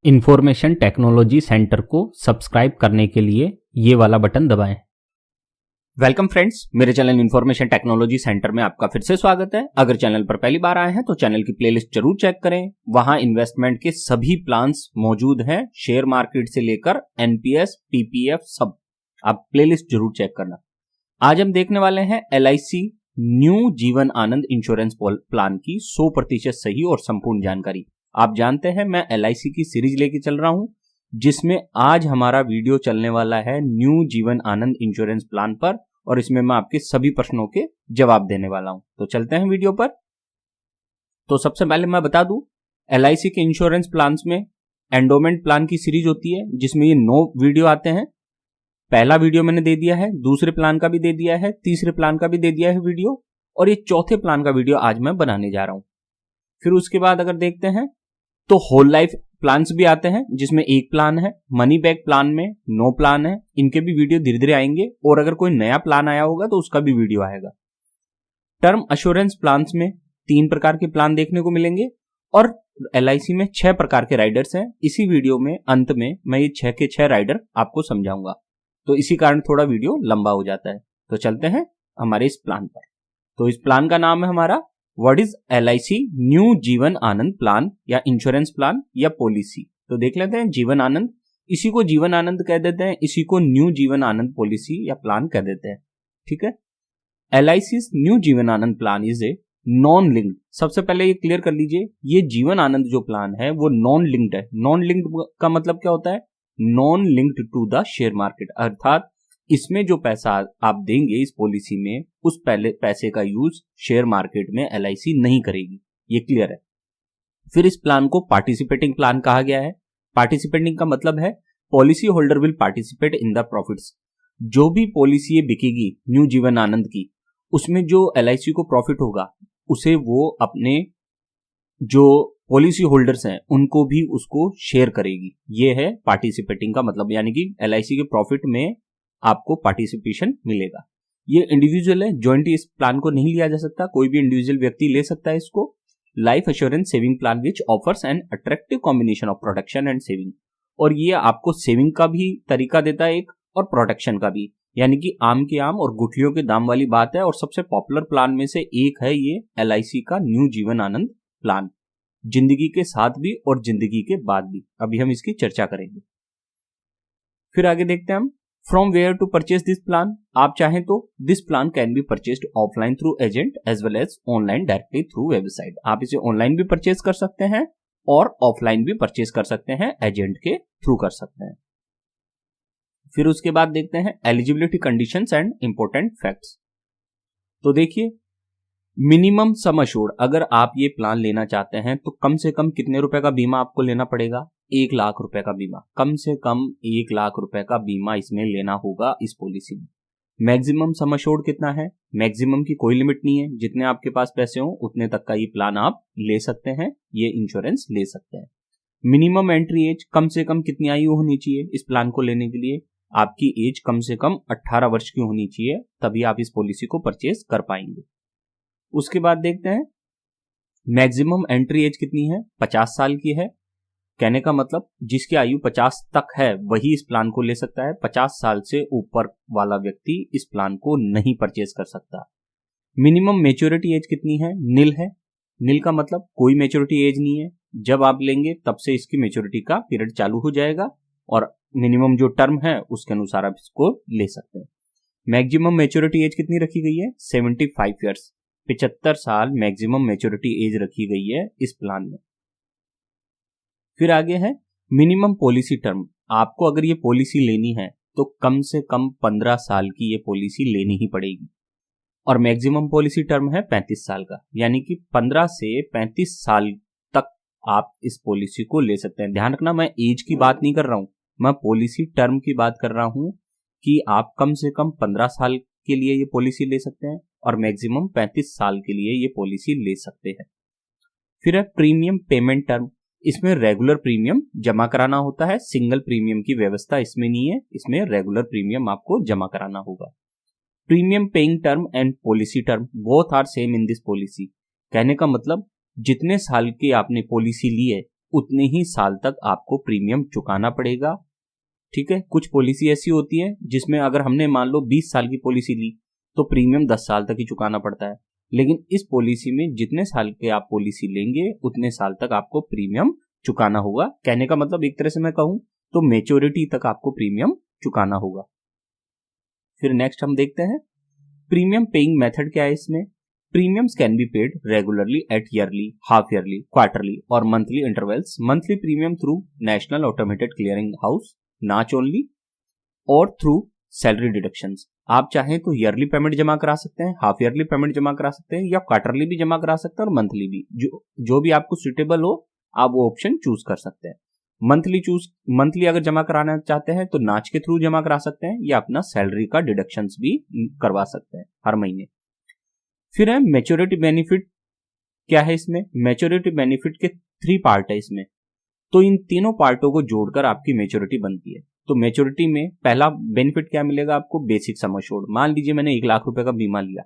Information technology centre को subscribe करने के लिए ये वाला बटन दबाएं। वेलकम फ्रेंड्स, मेरे चैनल इंफॉर्मेशन टेक्नोलॉजी सेंटर में आपका फिर से स्वागत है। अगर चैनल पर पहली बार आए हैं तो चैनल की प्लेलिस्ट जरूर चेक करें। वहां इन्वेस्टमेंट के सभी प्लान्स मौजूद हैं, शेयर मार्केट से लेकर एनपीएस, पीपीएफ सब। आप प्लेलिस्ट जरूर चेक करना। आज हम देखने वाले हैं LIC न्यू जीवन आनंद इंश्योरेंस प्लान की 100% सही और संपूर्ण जानकारी। आप जानते हैं मैं LIC की सीरीज लेके चल रहा हूं, जिसमें आज हमारा वीडियो चलने वाला है न्यू जीवन आनंद इंश्योरेंस प्लान पर, और इसमें मैं आपके सभी प्रश्नों के जवाब देने वाला हूं। तो चलते हैं वीडियो पर। तो सबसे पहले मैं बता दूं, LIC के इंश्योरेंस प्लान में एंडोमेंट प्लान की सीरीज होती है, जिसमें ये 9 वीडियो आते हैं। पहला वीडियो मैंने दे दिया है, दूसरे प्लान का भी दे दिया है, तीसरे प्लान का भी दे दिया है वीडियो, और ये चौथे प्लान का वीडियो आज मैं बनाने जा रहा हूं। फिर उसके बाद अगर देखते हैं तो होल लाइफ प्लान्स भी आते हैं, जिसमें एक प्लान है। मनी बैक प्लान में 9 प्लान है, इनके भी वीडियो धीरे धीरे आएंगे, और अगर कोई नया प्लान आया होगा तो उसका भी वीडियो आएगा। टर्म अश्योरेंस प्लान्स में 3 प्रकार के प्लान देखने को मिलेंगे, और LIC में 6 प्रकार के राइडर्स हैं। इसी वीडियो में अंत में मैं ये 6 के 6 राइडर आपको समझाऊंगा, तो इसी कारण थोड़ा वीडियो लंबा हो जाता है। तो चलते हैं हमारे इस प्लान पर। तो इस प्लान का नाम है हमारा what is LIC new Jeevan Anand plan, या इंश्योरेंस प्लान या पॉलिसी। तो देख लेते हैं जीवन आनंद, इसी को जीवन आनंद कह देते हैं, इसी को न्यू जीवन आनंद पॉलिसी या प्लान कह देते हैं। ठीक है। LIC new Jeevan Anand plan is a non linked. सबसे पहले ये क्लियर कर लीजिए, ये जीवन आनंद जो प्लान है वो नॉन लिंक्ड है। नॉन लिंक्ड का मतलब क्या होता है? Non linked to the share market, अर्थात इसमें जो पैसा आप देंगे इस पॉलिसी में, उस पहले पैसे का यूज शेयर मार्केट में LIC नहीं करेगी। ये क्लियर है। फिर इस प्लान को पार्टिसिपेटिंग प्लान कहा गया है। पार्टिसिपेटिंग का मतलब है policy holder will participate in the profits. जो भी पॉलिसी ये बिकेगी न्यू जीवन आनंद की, उसमें जो LIC को प्रॉफिट होगा उसे वो अपने जो पॉलिसी होल्डर्स हैं उनको भी उसको शेयर करेगी। ये है पार्टिसिपेटिंग का मतलब, यानी कि LIC के प्रॉफिट में आपको पार्टिसिपेशन मिलेगा। ये इंडिविजुअल है, जॉइंटली इस प्लान को नहीं लिया जा सकता, कोई भी इंडिविजुअल व्यक्ति ले सकता है इसको। Life assurance saving plan which offers an attractive combination of protection and saving, और ये आपको सेविंग का भी तरीका देता है एक, और प्रोटेक्शन का भी, यानी कि आम के आम और गुठलियों के दाम वाली बात है। और सबसे पॉपुलर प्लान में से एक है ये LIC का न्यू जीवन आनंद प्लान, जिंदगी के साथ भी और जिंदगी के बाद भी। अभी हम इसकी चर्चा करेंगे। फिर आगे देखते हैं हम from where to purchase this plan. आप चाहें तो this plan can be purchased offline through agent as well as online directly through website. आप इसे ऑनलाइन भी परचेज कर सकते हैं और ऑफलाइन भी परचेज कर सकते हैं, एजेंट के थ्रू कर सकते हैं। फिर उसके बाद देखते हैं eligibility conditions and important facts. तो देखिए, मिनिमम सम अश्योर्ड, अगर आप ये प्लान लेना चाहते हैं तो कम से कम कितने रुपए का बीमा आपको लेना पड़ेगा? 1 लाख रुपए का बीमा, कम से कम 1 लाख रुपए का बीमा इसमें लेना होगा इस पॉलिसी में। मैक्सिमम सम अश्योर्ड कितना है? मैक्सिमम की कोई लिमिट नहीं है, जितने आपके पास पैसे हो उतने तक का ये प्लान आप ले सकते हैं, ये इंश्योरेंस ले सकते हैं। मिनिमम एंट्री एज, कम से कम कितनी आयु होनी चाहिए इस प्लान को लेने के लिए? आपकी एज कम से कम 18 वर्ष की होनी चाहिए, तभी आप इस पॉलिसी को परचेज कर पाएंगे। उसके बाद देखते हैं मैक्सिमम एंट्री एज कितनी है? 50 साल की है। कहने का मतलब जिसकी आयु 50 तक है वही इस प्लान को ले सकता है, 50 साल से ऊपर वाला व्यक्ति इस प्लान को नहीं परचेज कर सकता। मिनिमम मैच्योरिटी एज कितनी है? नील है। नील का मतलब कोई मैच्योरिटी एज नहीं है, जब आप लेंगे तब से इसकी मैच्योरिटी का पीरियड चालू हो जाएगा, और मिनिमम जो टर्म है उसके अनुसार आप इसको ले सकते हैं। मैक्सिमम मैच्योरिटी एज कितनी रखी गई है? 75 ईयर्स, 75 साल मैक्सिमम मैच्योरिटी एज रखी गई है इस प्लान में। फिर आगे है मिनिमम पॉलिसी टर्म। आपको अगर ये पॉलिसी लेनी है तो कम से कम 15 साल की ये पॉलिसी लेनी ही पड़ेगी, और मैक्सिमम पॉलिसी टर्म है 35 साल का, यानी कि 15 से 35 साल तक आप इस पॉलिसी को ले सकते हैं। ध्यान रखना, मैं एज की बात नहीं कर रहा हूं, मैं पॉलिसी टर्म की बात कर रहा हूं कि आप कम से कम 15 साल के लिए ये पॉलिसी ले सकते हैं और मैक्सिमम 35 साल के लिए ये पॉलिसी ले सकते हैं। फिर है प्रीमियम पेमेंट टर्म। इसमें रेगुलर प्रीमियम जमा कराना होता है, सिंगल प्रीमियम की व्यवस्था इसमें नहीं है, इसमें रेगुलर प्रीमियम आपको जमा कराना होगा। Premium paying term and policy term both are same in this policy. कहने का मतलब जितने साल की आपने पॉलिसी ली है उतने ही साल तक आपको प्रीमियम चुकाना पड़ेगा। ठीक है, कुछ पॉलिसी ऐसी होती है जिसमें अगर हमने मान लो 20 साल की पॉलिसी ली तो प्रीमियम 10 साल तक ही चुकाना पड़ता है, लेकिन इस पॉलिसी में जितने साल के आप पॉलिसी लेंगे उतने साल तक आपको प्रीमियम चुकाना होगा। कहने का मतलब एक तरह से मैं कहूं तो मैच्योरिटी तक आपको प्रीमियम चुकाना होगा। फिर नेक्स्ट हम देखते हैं प्रीमियम पेइंग मेथड क्या है। इसमें premiums can be paid regularly at yearly, half yearly, quarterly और monthly intervals. Monthly premium through national automated clearing house NACH only और थ्रू सैलरी डिडक्शंस। आप चाहें तो ईयरली पेमेंट जमा करा सकते हैं, हाफ ईयरली पेमेंट जमा करा सकते हैं या क्वार्टरली भी जमा करा सकते हैं और मंथली भी, जो भी आपको सुटेबल हो आप वो ऑप्शन चूज कर सकते हैं। मंथली अगर जमा कराना चाहते हैं तो नाच के थ्रू जमा करा सकते हैं या अपना सैलरी का डिडक्शंस भी करवा सकते हैं हर महीने। फिर है मैच्योरिटी बेनिफिट क्या है। इसमें मैच्योरिटी बेनिफिट के 3 पार्ट है इसमें, तो इन तीनों पार्टों को जोड़कर आपकी मैच्योरिटी बनती है। तो मैच्योरिटी में पहला बेनिफिट क्या मिलेगा आपको, बेसिक सम एश्योर्ड। मान लीजिए मैंने 1 लाख रुपए का बीमा लिया,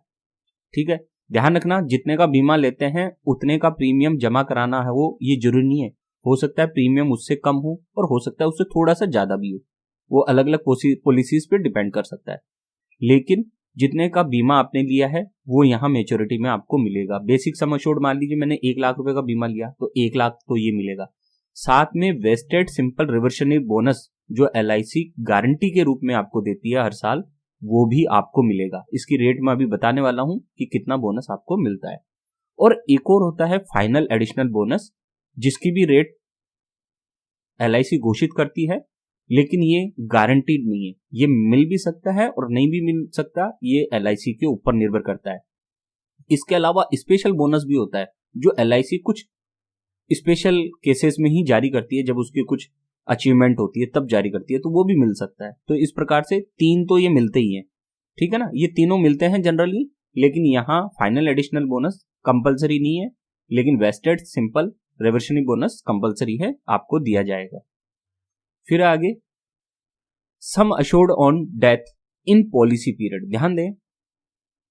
ठीक है, ध्यान रखना जितने का बीमा लेते हैं उतने का प्रीमियम जमा कराना है वो ये जरूरी नहीं है। हो सकता है प्रीमियम उससे कम हो और हो सकता है उससे थोड़ा सा ज्यादा भी हो, वो अलग अलग पॉलिसीज पे डिपेंड कर सकता है, लेकिन जितने का बीमा आपने लिया है वो यहाँ मैच्योरिटी में आपको मिलेगा। बेसिक सम एश्योर्ड मान लीजिए मैंने 1 लाख रुपए का बीमा लिया तो 1 लाख तो ये मिलेगा। साथ में वेस्टेड सिंपल रिवर्सनरी बोनस जो LIC गारंटी के रूप में आपको देती है हर साल, वो भी आपको मिलेगा। इसकी रेट मैं अभी बताने वाला हूं कि कितना बोनस आपको मिलता है। और एक और होता है फाइनल एडिशनल बोनस, जिसकी भी रेट LIC घोषित करती है, लेकिन ये गारंटीड नहीं है, ये मिल भी सकता है और नहीं भी मिल सकता, ये LIC के ऊपर निर्भर करता है। इसके अलावा स्पेशल बोनस भी होता है जो LIC कुछ स्पेशल केसेस में ही जारी करती है, जब उसकी कुछ अचीवमेंट होती है तब जारी करती है, तो वो भी मिल सकता है। तो इस प्रकार से 3 तो ये मिलते ही हैं, ठीक है ना, ये तीनों मिलते हैं जनरली, लेकिन यहाँ फाइनल एडिशनल बोनस कंपलसरी नहीं है, लेकिन wasted simple reversionary bonus compulsory है, आपको दिया जाएगा। फिर आगे sum assured on death in policy period. ध्यान दें,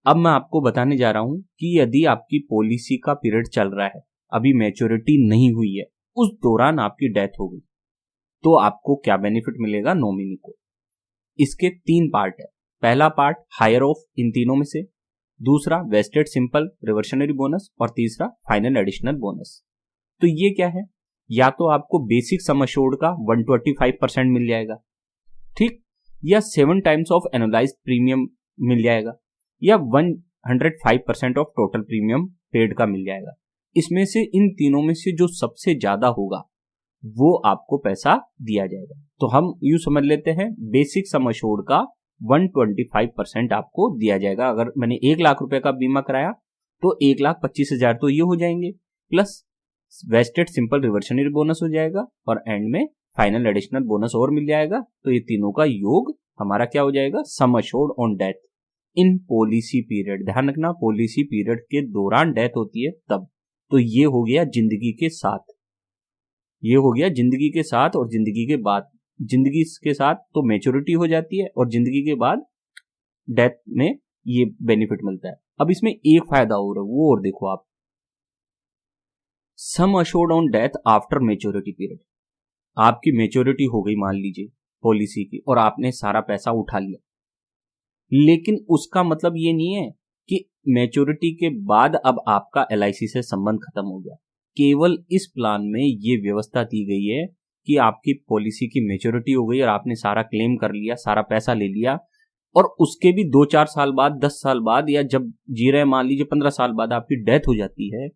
अब मैं आपको बताने जा रहा हूं कि यदि आपकी पॉलिसी का पीरियड चल रहा है, अभी मैच्योरिटी नहीं हुई है, उस दौरान आपकी डेथ हो गई, तो आपको क्या बेनिफिट मिलेगा नॉमिनी को। इसके 3 पार्ट है। पहला पार्ट हायर ऑफ इन तीनों में से, दूसरा वेस्टेड सिंपल रिवर्सनरी बोनस और तीसरा फाइनल एडिशनल बोनस। तो ये क्या है, या तो आपको बेसिक सम एश्योर्ड का 125% मिल जाएगा, ठीक, या 7 टाइम्स ऑफ एनुअलाइज्ड प्रीमियम मिल जाएगा, या 105% ऑफ टोटल प्रीमियम पेड का मिल जाएगा। इसमें से इन तीनों में से जो सबसे ज्यादा होगा वो आपको पैसा दिया जाएगा। तो हम यूं समझ लेते हैं बेसिक सम एश्योर्ड का 125% आपको दिया जाएगा। अगर मैंने 1 लाख रुपए का बीमा कराया तो 1,25,000 तो ये हो जाएंगे, plus wasted simple reversionary bonus हो जाएगा और एंड में फाइनल एडिशनल बोनस और मिल जाएगा। तो ये तीनों का योग हमारा क्या हो जाएगा, sum assured on death in policy period. ध्यान रखना पॉलिसी पीरियड के दौरान डेथ होती है तब। तो ये हो गया जिंदगी के साथ, ये हो गया जिंदगी के साथ और जिंदगी के बाद। जिंदगी के साथ तो मैच्योरिटी हो जाती है और जिंदगी के बाद डेथ में ये बेनिफिट मिलता है। अब इसमें एक फायदा और है, वो और देखो आप, sum assured on death after maturity period. आपकी मैच्योरिटी हो गई मान लीजिए पॉलिसी की और आपने सारा पैसा उठा लिया, लेकिन उसका मतलब ये नहीं है कि मैच्योरिटी के बाद अब आपका LIC से संबंध खत्म हो गया। केवल इस प्लान में ये व्यवस्था दी गई है कि आपकी पॉलिसी की मैच्योरिटी हो गई और आपने सारा क्लेम कर लिया, सारा पैसा ले लिया, और उसके भी 2-4 साल बाद, 10 साल बाद, या जब जी रहे मान लीजिए 15 साल बाद आपकी डेथ हो जाती है,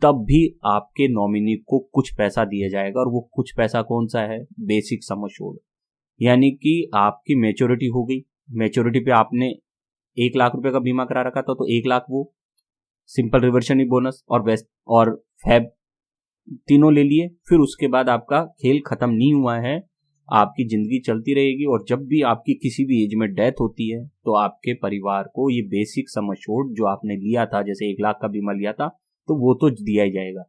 तब भी आपके नॉमिनी को कुछ पैसा दिया जाएगा। और वो कुछ पैसा कौन सा है, बेसिक सम एश्योर्ड। यानी कि आपकी मैच्योरिटी हो गई, मैच्योरिटी पे आपने 1 लाख रुपए का बीमा करा रखा था, तो 1 लाख वो सिंपल रिवर्सनरी बोनस और वेस्ट और फैब तीनों ले लिए। फिर उसके बाद आपका खेल खत्म नहीं हुआ है, आपकी जिंदगी चलती रहेगी, और जब भी आपकी किसी भी एज में डेथ होती है तो आपके परिवार को ये बेसिक सम एश्योर्ड जो आपने लिया था, जैसे 1 लाख का बीमा लिया था, तो वो तो दिया ही जाएगा।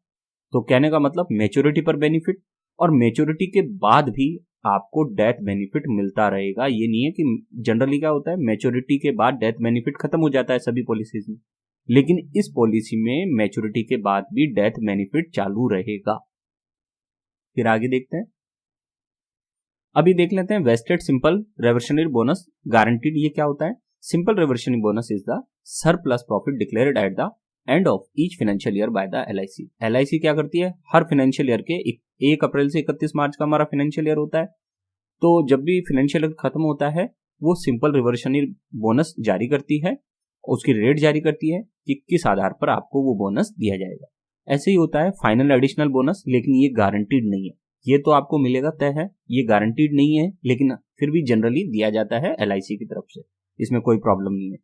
तो कहने का मतलब मैच्योरिटी पर बेनिफिट, और मैच्योरिटी के बाद भी आपको डेथ बेनिफिट मिलता रहेगा। ये नहीं है कि जनरली क्या होता है, मैच्योरिटी के बाद डेथ बेनिफिट खत्म हो जाता है सभी पॉलिसीज में, लेकिन इस पॉलिसी में मैच्योरिटी के बाद भी डेथ बेनिफिट चालू रहेगा। फिर आगे देखते हैं। अभी देख लेते हैं wasted simple reversionary bonus guaranteed, ये क्या होता है? Simple reversionary bonus is the surplus profit declared at the end of each financial year by the LIC। LIC क्या करती है? हर फाइनेंशियल ईयर के 1 अप्रैल से 31 मार्च का हमारा फाइनेंशियल ईयर होता है, तो जब भी फाइनेंशियल ईयर खत्म होता है वो सिंपल रिवर्सनरी बोनस जारी करती है, उसकी रेट जारी करती है कि किस आधार पर आपको वो बोनस दिया जाएगा। ऐसे ही होता है फाइनल एडिशनल बोनस, लेकिन ये गारंटीड नहीं है, ये तो आपको मिलेगा तय है, ये गारंटीड नहीं है, लेकिन फिर भी जनरली दिया जाता है LIC की तरफ से, इसमें कोई प्रॉब्लम नहीं है।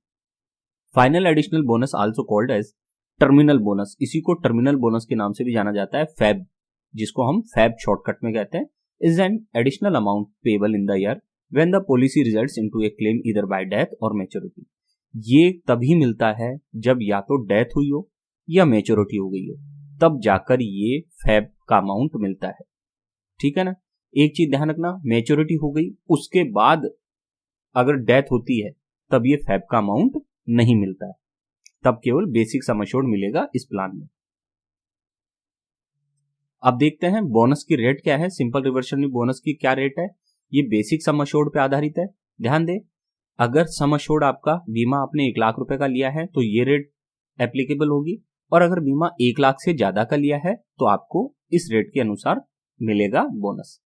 Final additional bonus also called as terminal bonus, इसी को टर्मिनल बोनस के नाम से भी जाना जाता है, फैब, जिसको हम फैब शॉर्टकट में कहते हैं, is an additional amount payable in the year when the policy results into A claim either by death और मैच्योरिटी। ये तभी मिलता है जब या तो डेथ हुई हो या मैच्योरिटी हो गई हो, तब जाकर ये फैब का अमाउंट मिलता है। ठीक है ना? एक चीज ध्यान रखना, मैच्योरिटी हो गई उसके बाद अगर डेथ होती है तब ये फैब का अमाउंट नहीं मिलता है, तब केवल बेसिक सम एश्योर्ड मिलेगा इस प्लान में। अब देखते हैं बोनस की रेट क्या है। सिंपल रिवर्सनरी बोनस की क्या रेट है? ये बेसिक सम एश्योर्ड पे आधारित है। ध्यान दे, अगर सम एश्योर्ड आपका बीमा आपने 1 लाख रुपए का लिया है तो ये रेट एप्लीकेबल होगी, और अगर बीमा 1 लाख से ज्यादा का लिया है तो आपको इस रेट के अनुसार मिलेगा बोनस।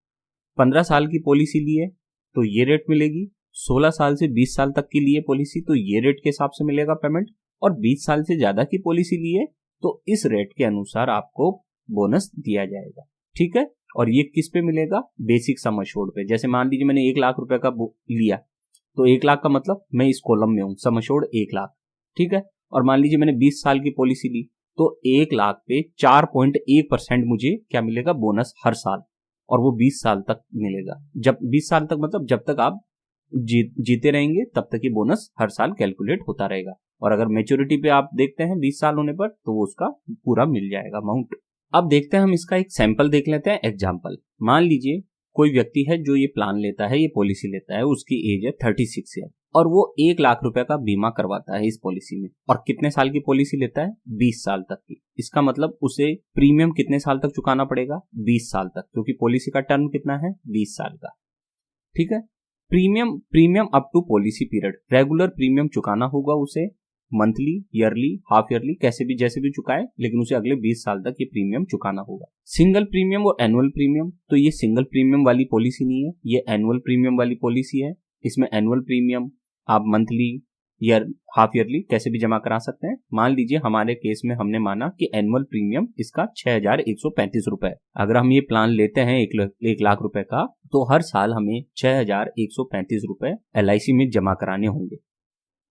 15 साल की पॉलिसी लिए तो ये रेट मिलेगी, 16 साल से 20 साल तक की लिए पॉलिसी तो ये रेट के हिसाब से मिलेगा पेमेंट, और 20 साल से ज्यादा की पॉलिसी लिए तो इस रेट के अनुसार आपको बोनस दिया जाएगा। ठीक है? और ये किस पे मिलेगा? बेसिक सम एश्योर्ड पे। जैसे मान लीजिए मैंने 1 लाख रुपए का लिया, तो 1 लाख का मतलब मैं इस कॉलम में हूं, सम एश्योर्ड 1 लाख। ठीक है? और मान लीजिए मैंने 20 साल की पॉलिसी ली तो 1 लाख पे 4.1% मुझे क्या मिलेगा? बोनस हर साल, और वो 20 साल तक मिलेगा। जब 20 साल तक मतलब जब तक आप जीते रहेंगे तब तक ये बोनस हर साल कैलकुलेट होता रहेगा, और अगर मैच्योरिटी पे आप देखते हैं 20 साल होने पर तो वो उसका पूरा मिल जाएगा अमाउंट। अब देखते हैं हम इसका एक सैंपल देख लेते हैं, एग्जांपल। मान लीजिए कोई व्यक्ति है जो ये प्लान लेता है, ये पॉलिसी लेता है, उसकी एज है 36 ईयर और वो 1 लाख रुपए का बीमा करवाता है इस पॉलिसी में, और कितने साल की पॉलिसी लेता है? 20 साल तक की। इसका मतलब उसे प्रीमियम कितने साल तक चुकाना पड़ेगा? 20 साल तक, क्योंकि पॉलिसी का टर्म कितना है? 20 साल का। ठीक है? Premium up to policy period, regular premium चुकाना होगा उसे, मंथली, ईयरली, हाफ ईयरली, कैसे भी जैसे भी चुकाए, लेकिन उसे अगले 20 साल तक ये प्रीमियम चुकाना होगा। सिंगल प्रीमियम और एनुअल प्रीमियम, तो ये सिंगल प्रीमियम वाली पॉलिसी नहीं है, ये एनुअल प्रीमियम वाली पॉलिसी है। इसमें एनुअल प्रीमियम आप मंथली या हाफ ईयरली कैसे भी जमा करा सकते हैं। मान लीजिए हमारे केस में हमने माना कि एनुअल प्रीमियम इसका 6,135 रुपए है। अगर हम ये प्लान लेते हैं 1 लाख रुपए का, तो हर साल हमें 6,135 रुपए LIC में जमा कराने होंगे।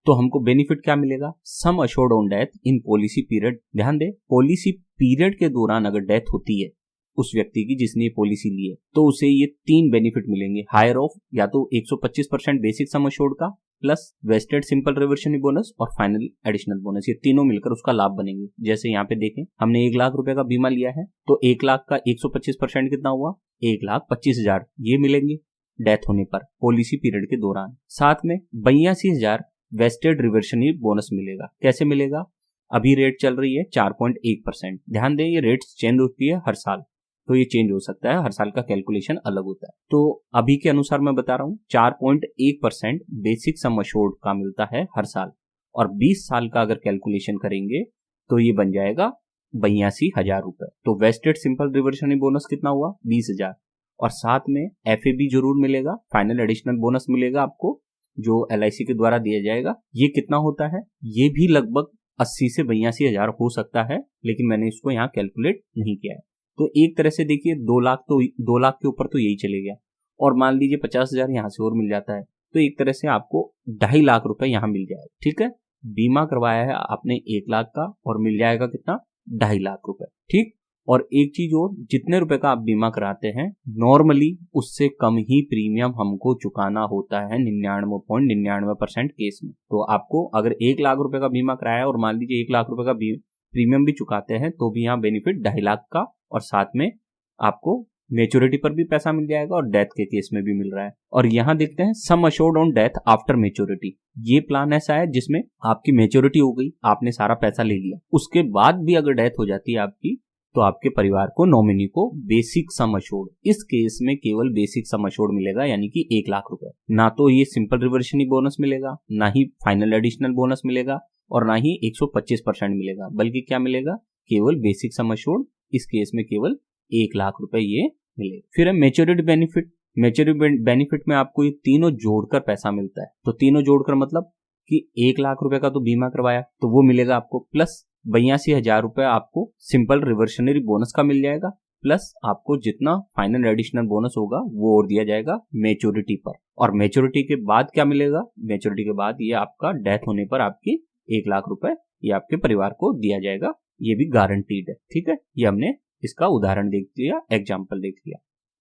तो हमको बेनिफिट क्या मिलेगा? Sum assured on death in policy period. ध्यान दे, पॉलिसी पीरियड के दौरान अगर डेथ होती है उस व्यक्ति की जिसने ये पॉलिसी ली है, तो उसे ये 3 बेनिफिट मिलेंगे। हायर ऑफ या तो 125% बेसिक सम एश्योर्ड का, plus wasted simple reversionary bonus और फाइनल एडिशनल बोनस, ये तीनों मिलकर उसका लाभ बनेंगे। जैसे यहाँ पे देखें, हमने 1 लाख रुपए का बीमा लिया है तो 1 लाख का 125% कितना हुआ? 1,25,000 ये मिलेंगे डेथ होने पर पॉलिसी पीरियड के दौरान। साथ में 82,000 वेस्टेड रिवर्सनरी बोनस मिलेगा। कैसे मिलेगा? अभी रेट चल रही है 4.1%। ध्यान दें, ये रेट चेंज होती है हर साल, तो ये चेंज हो सकता है, हर साल का कैलकुलेशन अलग होता है। तो अभी के अनुसार मैं बता रहा हूँ 4.1% बेसिक सम एश्योर्ड का मिलता है हर साल, और 20 साल का अगर कैलकुलेशन करेंगे तो ये बन जाएगा 82,000 रुपए। तो वेस्टेड सिंपल रिवर्सनरी बोनस कितना हुआ? 20,000, और साथ में FAB जरूर मिलेगा, फाइनल एडिशनल बोनस मिलेगा आपको जो LIC के द्वारा दिया जाएगा। ये कितना होता है? ये भी लगभग 80 से 82,000 हो सकता है, लेकिन मैंने इसको यहाँ कैलकुलेट नहीं किया है। तो एक तरह से देखिए 2 लाख, तो 2 लाख के ऊपर तो यही चले गया, और मान लीजिए 50,000 यहाँ से और मिल जाता है, तो एक तरह से आपको 2.5 लाख रुपए यहाँ मिल जाएगा। ठीक है? बीमा करवाया है आपने 1 लाख का और मिल जाएगा कितना? 2.5 लाख रुपए। ठीक? और एक चीज और, जितने रुपए का आप बीमा कराते हैं नॉर्मली उससे कम ही प्रीमियम हमको चुकाना होता है 99.99% केस में। तो आपको अगर 1 लाख रुपए का बीमा कराया और मान लीजिए 1 लाख रुपए का प्रीमियम भी चुकाते हैं तो भी यहाँ बेनिफिट 2.5 लाख का, और साथ में आपको मेच्योरिटी पर भी पैसा मिल जाएगा और डेथ के केस में भी मिल रहा है। और यहाँ देखते हैं sum assured on death after maturity. ये प्लान ऐसा है जिसमें आपकी मेच्योरिटी हो गई, आपने सारा पैसा ले लिया, उसके बाद भी अगर डेथ हो जाती है आपकी तो आपके परिवार को, नॉमिनी को बेसिक सम अश्योर्ड, इस केस में केवल बेसिक सम अश्योर्ड मिलेगा, यानी कि 1 लाख रुपए। ना तो ये सिंपल रिवर्शनी बोनस मिलेगा, ना ही फाइनल एडिशनल बोनस मिलेगा, और ना ही 125% मिलेगा, बल्कि क्या मिलेगा, केवल बेसिक सम अश्योर्ड। इस केस में केवल 1 लाख रुपए ये मिलेगा। फिर है मैच्योरिटी बेनिफिट। मैच्योरिटी बेनिफिट में आपको ये तीनों जोड़कर पैसा मिलता है। तो तीनों जोड़कर मतलब कि 1 लाख रुपए का तो बीमा करवाया तो वो मिलेगा आपको, प्लस 82,000 रुपए आपको सिंपल रिवर्शनरी बोनस का मिल जाएगा, प्लस आपको जितना फाइनल एडिशनल बोनस होगा वो और दिया जाएगा मैच्योरिटी पर। और मैच्योरिटी के बाद क्या मिलेगा, मैच्योरिटी के बाद ये आपका डेथ होने पर आपकी 1 लाख रुपए ये आपके परिवार को दिया जाएगा। ये भी गारंटीड है, ठीक है। ये हमने इसका उदाहरण देख लिया, एग्जाम्पल देख लिया।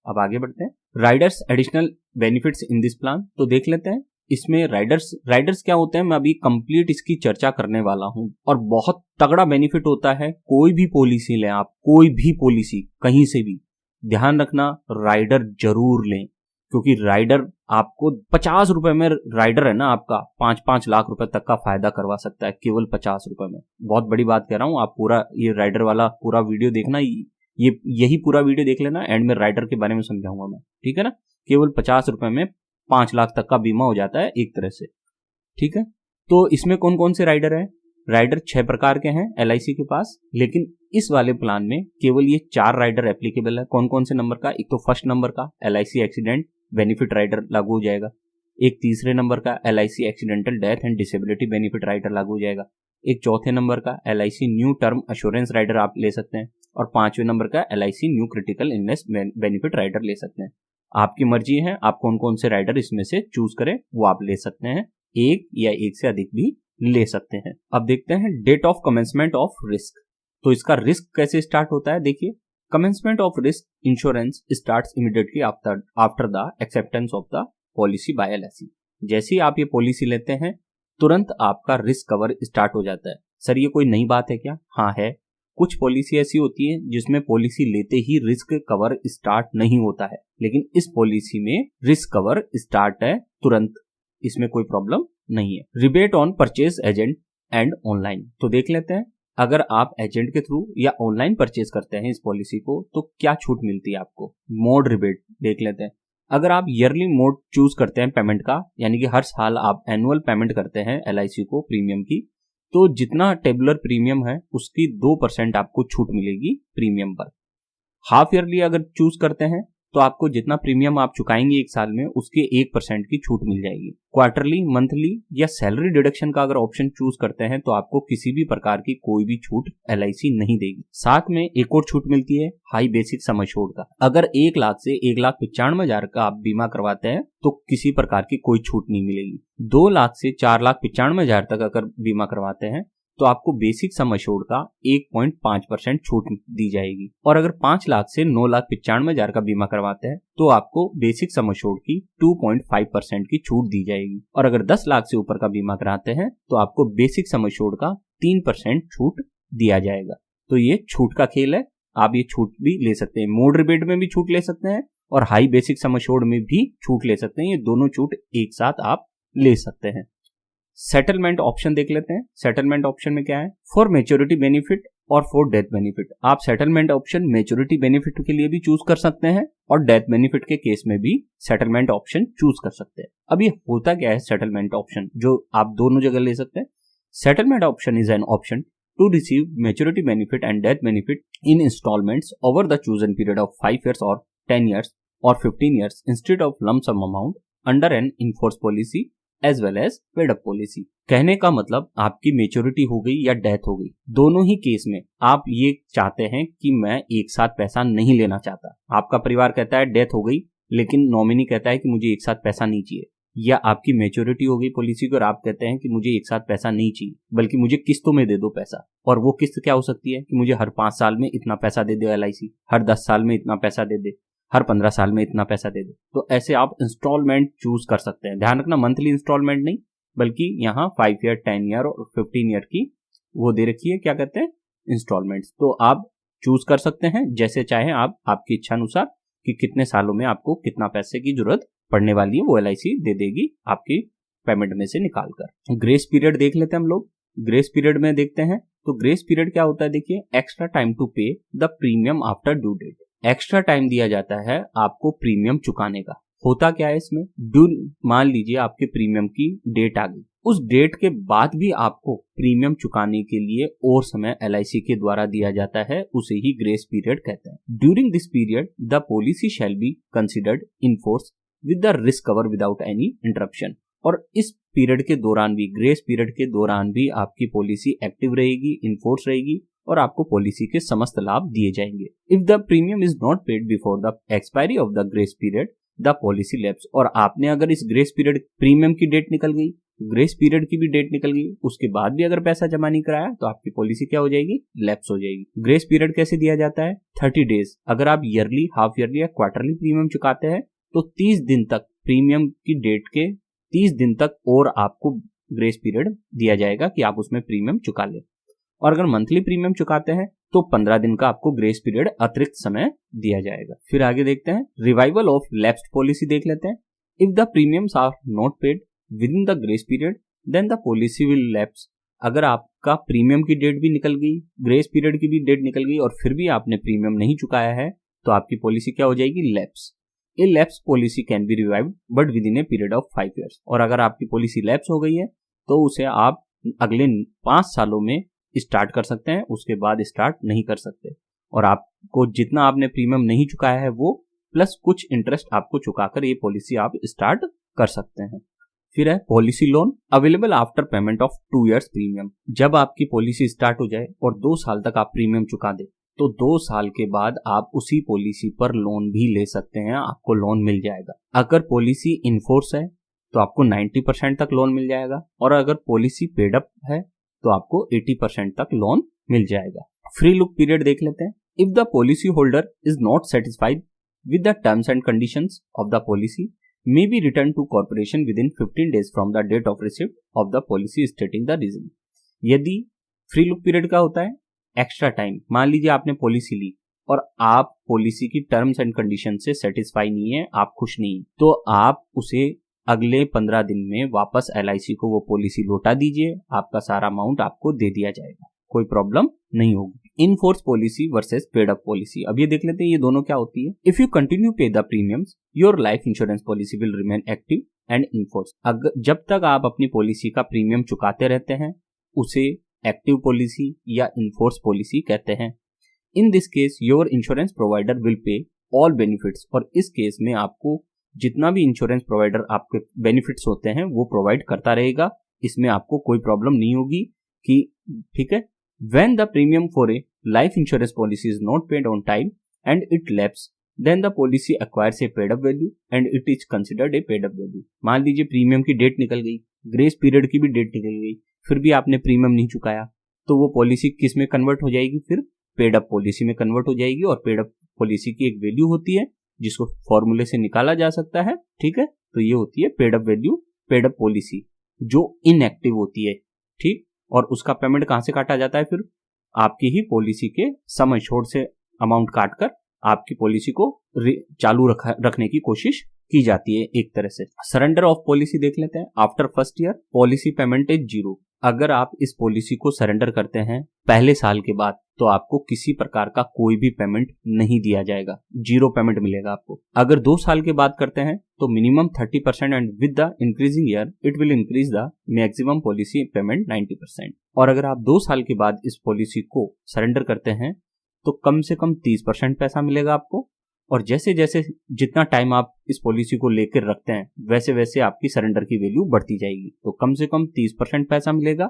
अब आगे बढ़ते हैं, Riders additional benefits in this plan. तो देख लेते हैं इसमें राइडर्स क्या होते हैं, मैं अभी कंप्लीट इसकी चर्चा करने वाला हूं। और बहुत तगड़ा बेनिफिट होता है, कोई भी पॉलिसी लें आप, कोई भी पॉलिसी कहीं से भी, ध्यान रखना राइडर जरूर लें, क्योंकि राइडर आपको 50 रुपए में, राइडर है ना आपका 5-5 लाख रुपए तक का फायदा करवा सकता है केवल 50 रुपए में। बहुत बड़ी बात कह रहा हूं, आप पूरा ये राइडर वाला पूरा वीडियो देखना, यही पूरा वीडियो देख लेना, एंड में राइडर के बारे में समझाऊंगा मैं, ठीक है ना। केवल 50 रुपए में 5 लाख तक का बीमा हो जाता है एक तरह से, ठीक है। तो इसमें कौन कौन से राइडर है, राइडर 6 प्रकार के हैं LIC के पास, लेकिन इस वाले प्लान में केवल ये 4 राइडर एप्लीकेबल है। कौन कौन से नंबर का, एक तो फर्स्ट नंबर का LIC एक्सीडेंट बेनिफिट राइडर लागू हो जाएगा, एक तीसरे नंबर का LIC accidental death and disability benefit rider लागू हो जाएगा, एक चौथे नंबर का LIC new term assurance rider आप ले सकते हैं, और 5वें नंबर का LIC new critical illness benefit rider ले सकते हैं। आपकी मर्जी है, आप कौन कौन से राइडर इसमें से चूज करें वो आप ले सकते हैं, एक या एक से अधिक भी ले सकते हैं। अब देखते हैं date of commencement of risk. तो इसका रिस्क कैसे स्टार्ट होता है, देखिए, commencement of risk insurance starts immediately after the acceptance of the policy by LIC। जैसे ही आप ये पॉलिसी लेते हैं तुरंत आपका रिस्क कवर स्टार्ट हो जाता है। सर ये कोई नई बात है क्या? हाँ है। कुछ पॉलिसी ऐसी होती है जिसमें पॉलिसी लेते ही रिस्क कवर स्टार्ट नहीं होता है, लेकिन इस पॉलिसी में रिस्क कवर स्टार्ट है तुरंत, इसमें कोई प्रॉब्लम नहीं है। Rebate on purchase agent and online. तो देख लेते हैं, अगर आप एजेंट के थ्रू या ऑनलाइन परचेज करते हैं इस पॉलिसी को तो क्या छूट मिलती है आपको। मोड रिबेट देख लेते हैं। अगर आप ईयरली मोड चूज करते हैं पेमेंट का, यानी कि हर साल आप एनुअल पेमेंट करते हैं LIC को प्रीमियम की, तो जितना टेबुलर प्रीमियम है उसकी 2% आपको छूट मिलेगी प्रीमियम पर। हाफ ईयरली अगर चूज करते हैं तो आपको जितना प्रीमियम आप चुकाएंगे एक साल में उसके 1% की छूट मिल जाएगी। क्वार्टरली, मंथली या सैलरी डिडक्शन का अगर ऑप्शन चूज करते हैं तो आपको किसी भी प्रकार की कोई भी छूट LIC नहीं देगी। साथ में एक और छूट मिलती है हाई बेसिक सम अश्योर्ड का। अगर 1 लाख से 1,95,000 का आप बीमा करवाते हैं तो किसी प्रकार की कोई छूट नहीं मिलेगी। 2 लाख से 4,95,000 तक अगर बीमा करवाते हैं तो आपको बेसिक सम अश्योर्ड का 1.5% छूट दी जाएगी। और अगर 5 लाख से 9,95,000 का बीमा करवाते हैं तो आपको बेसिक सम अश्योर्ड की 2.5% की छूट दी जाएगी। और अगर 10 लाख से ऊपर का बीमा कराते हैं तो आपको बेसिक सम अश्योर्ड का 3% छूट दिया जाएगा। तो ये छूट का खेल है, आप ये छूट भी ले सकते हैं। मोड रिबेट में भी छूट ले सकते हैं और हाई बेसिक सम अश्योर्ड में भी छूट ले सकते हैं। ये दोनों छूट एक साथ आप ले सकते हैं। सेटलमेंट ऑप्शन देख लेते हैं। सेटलमेंट ऑप्शन में क्या है, फॉर मैच्योरिटी बेनिफिट और फॉर डेथ बेनिफिट। आप सेटलमेंट ऑप्शन मैच्योरिटी बेनिफिट के लिए भी चूज कर सकते हैं और डेथ बेनिफिट के केस में भी सेटलमेंट ऑप्शन चूज कर सकते हैं। अब ये होता क्या है सेटलमेंट ऑप्शन, जो आप दोनों जगह ले सकते हैं। Settlement option is an option to receive maturity benefit and death benefit in installments over the chosen period of 5 years or 10 years or 15 years instead of lump sum amount under an enforced policy as well as paid up policy। कहने का मतलब आपकी maturity हो गई या death हो गई, दोनों ही केस में आप ये चाहते हैं कि मैं एक साथ पैसा नहीं लेना चाहता। आपका परिवार कहता है डेथ हो गई लेकिन नॉमिनी कहता है कि मुझे एक साथ पैसा नहीं चाहिए, या आपकी मैच्योरिटी हो गई पॉलिसी को और आप कहते हैं कि मुझे एक साथ पैसा नहीं चाहिए बल्कि मुझे किस्तों में दे दो पैसा। और वो किस्त क्या हो सकती है कि मुझे हर 5 साल में इतना पैसा दे दे LIC, हर 10 साल में इतना पैसा दे दे, हर 15 साल में इतना पैसा दे दे। तो ऐसे आप इंस्टॉलमेंट चूज कर सकते हैं। ध्यान रखना मंथली इंस्टॉलमेंट नहीं, बल्कि यहाँ 5 ईयर, 10 ईयर और 15 ईयर की वो दे रखी है, क्या कहते हैं, इंस्टॉलमेंट्स। तो आप चूज कर सकते हैं जैसे चाहे आप, आपकी इच्छा अनुसार कि कितने सालों में आपको कितना पैसे की जरूरत पड़ने वाली है वो LIC दे देगी आपकी पेमेंट में से निकाल कर। ग्रेस पीरियड देख लेते हैं हम लोग। ग्रेस पीरियड में देखते हैं तो ग्रेस पीरियड क्या होता है, देखिए extra time to pay the premium after due date. Extra time दिया जाता है आपको प्रीमियम चुकाने का। होता क्या है इसमें, मान लीजिए आपके प्रीमियम की डेट आ गई, उस डेट के बाद भी आपको प्रीमियम चुकाने के लिए और समय LIC के द्वारा दिया जाता है, उसे ही ग्रेस पीरियड कहते हैं। During this period the policy shall be considered in force with the risk cover without any interruption. और इस पीरियड के दौरान भी, ग्रेस पीरियड के दौरान भी आपकी पॉलिसी एक्टिव रहेगी, इनफोर्स रहेगी और आपको पॉलिसी के समस्त लाभ दिए जाएंगे। If the premium is not paid before the expiry of the grace period the policy lapse. और आपने अगर इस ग्रेस पीरियड, प्रीमियम की डेट निकल गई, ग्रेस पीरियड की भी डेट निकल गई, उसके बाद भी अगर पैसा जमा नहीं कराया तो आपकी पॉलिसी क्या हो जाएगी, लैप्स हो जाएगी। ग्रेस पीरियड कैसे दिया जाता है, 30 डेज। अगर आप ईयरली, हाफ ईयरली या क्वार्टरली प्रीमियम चुकाते हैं तो 30 दिन तक, प्रीमियम की डेट के 30 दिन तक और आपको ग्रेस पीरियड दिया जाएगा कि आप उसमें प्रीमियम चुका ले। और अगर मंथली प्रीमियम चुकाते हैं तो 15 दिन का आपको ग्रेस पीरियड अतिरिक्त समय दिया जाएगा। फिर आगे देखते हैं रिवाइवल ऑफ लैप्स्ड पॉलिसी देख लेते हैं। If the premiums are not paid within the grace period then the policy will lapse. अगर आपका प्रीमियम की डेट भी निकल गई, ग्रेस पीरियड की भी डेट निकल गई और फिर भी आपने प्रीमियम नहीं चुकाया है तो आपकी पॉलिसी क्या हो जाएगी, lapse. A lapse policy can be revived but with in a period of 5 years. और अगर आपकी पॉलिसी लैप्स हो गई है तो उसे आप अगले 5 सालों में स्टार्ट कर सकते हैं, उसके बाद स्टार्ट नहीं कर सकते। और आपको जितना आपने प्रीमियम नहीं चुकाया है वो प्लस कुछ इंटरेस्ट आपको चुकाकर ये पॉलिसी आप स्टार्ट कर सकते हैं। फिर है policy loan available after payment of 2 years premium. जब आपकी पॉलिसी स्टार्ट हो जाए और 2 साल तक आप प्रीमियम चुका दे तो 2 साल के बाद आप उसी पॉलिसी पर लोन भी ले सकते हैं, आपको लोन मिल जाएगा। अगर पॉलिसी इनफोर्स है तो आपको 90% तक लोन मिल जाएगा और अगर पॉलिसी पेड अप है तो आपको 80% तक लोन मिल जाएगा। फ्री लुक पीरियड देख लेते हैं। If the policy holder is not satisfied with the terms and conditions of the policy may be return to corporation within 15 days from the date of receipt of the policy stating the reason. यदि free look period का होता है extra time, मान लीजिए आपने policy ली और आप policy की टर्म्स एंड कंडीशन से सेटिस्फाई नहीं है, आप खुश नहीं, तो आप उसे अगले 15 दिन में वापस LIC को वो पॉलिसी लौटा दीजिए, आपका सारा अमाउंट आपको दे दिया जाएगा, कोई प्रॉब्लम नहीं होगी। In force policy versus paid up policy, अब ये देख लेते हैं ये दोनों क्या होती है। इफ यू कंटिन्यू पे the premiums your life insurance policy will remain active and in force. जब तक आप अपनी पॉलिसी का प्रीमियम चुकाते रहते हैं उसे एक्टिव पॉलिसी या इनफोर्स पॉलिसी कहते हैं। In this case your insurance provider will pay all benefits. और इस केस में आपको जितना भी इंश्योरेंस प्रोवाइडर आपके बेनिफिट्स होते हैं वो प्रोवाइड करता रहेगा, इसमें आपको कोई प्रॉब्लम नहीं होगी कि ठीक है। When the premium for a life insurance policy is not paid on time and it lapse then the policy acquires a paid up value and it is considered a paid up value. मान लीजिए premium की date निकल गई, grace period की भी date निकल गई, फिर भी आपने प्रीमियम नहीं चुकाया तो वो पॉलिसी किस में कन्वर्ट हो जाएगी, फिर पेड अप पॉलिसी में कन्वर्ट हो जाएगी। और पेड अप पॉलिसी की एक वैल्यू होती है जिसको फॉर्मूले से निकाला जा सकता है, ठीक है। तो ये होती है paid up value, paid up policy जो इनएक्टिव होती है, ठीक। और उसका पेमेंट कहां से काटा जाता है, फिर आपकी ही पॉलिसी के सम एश्योर्ड से अमाउंट काटकर आपकी पॉलिसी को चालू रखने की कोशिश की जाती है एक तरह से। सरेंडर ऑफ पॉलिसी देख लेते हैं। After first year policy payment is 0। अगर आप इस पॉलिसी को सरेंडर करते हैं पहले साल के बाद तो आपको किसी प्रकार का कोई भी पेमेंट नहीं दिया जाएगा, 0 पेमेंट मिलेगा आपको। अगर 2 साल के बाद करते हैं तो minimum 30% and with the increasing year it will increase the maximum policy payment 90%। और अगर आप 2 साल के बाद इस पॉलिसी को सरेंडर करते हैं तो कम से कम 30% पैसा मिलेगा आपको। और जैसे जैसे जितना टाइम आप इस पॉलिसी को लेकर रखते हैं वैसे वैसे आपकी सरेंडर की वैल्यू बढ़ती जाएगी। तो कम से कम 30% पैसा मिलेगा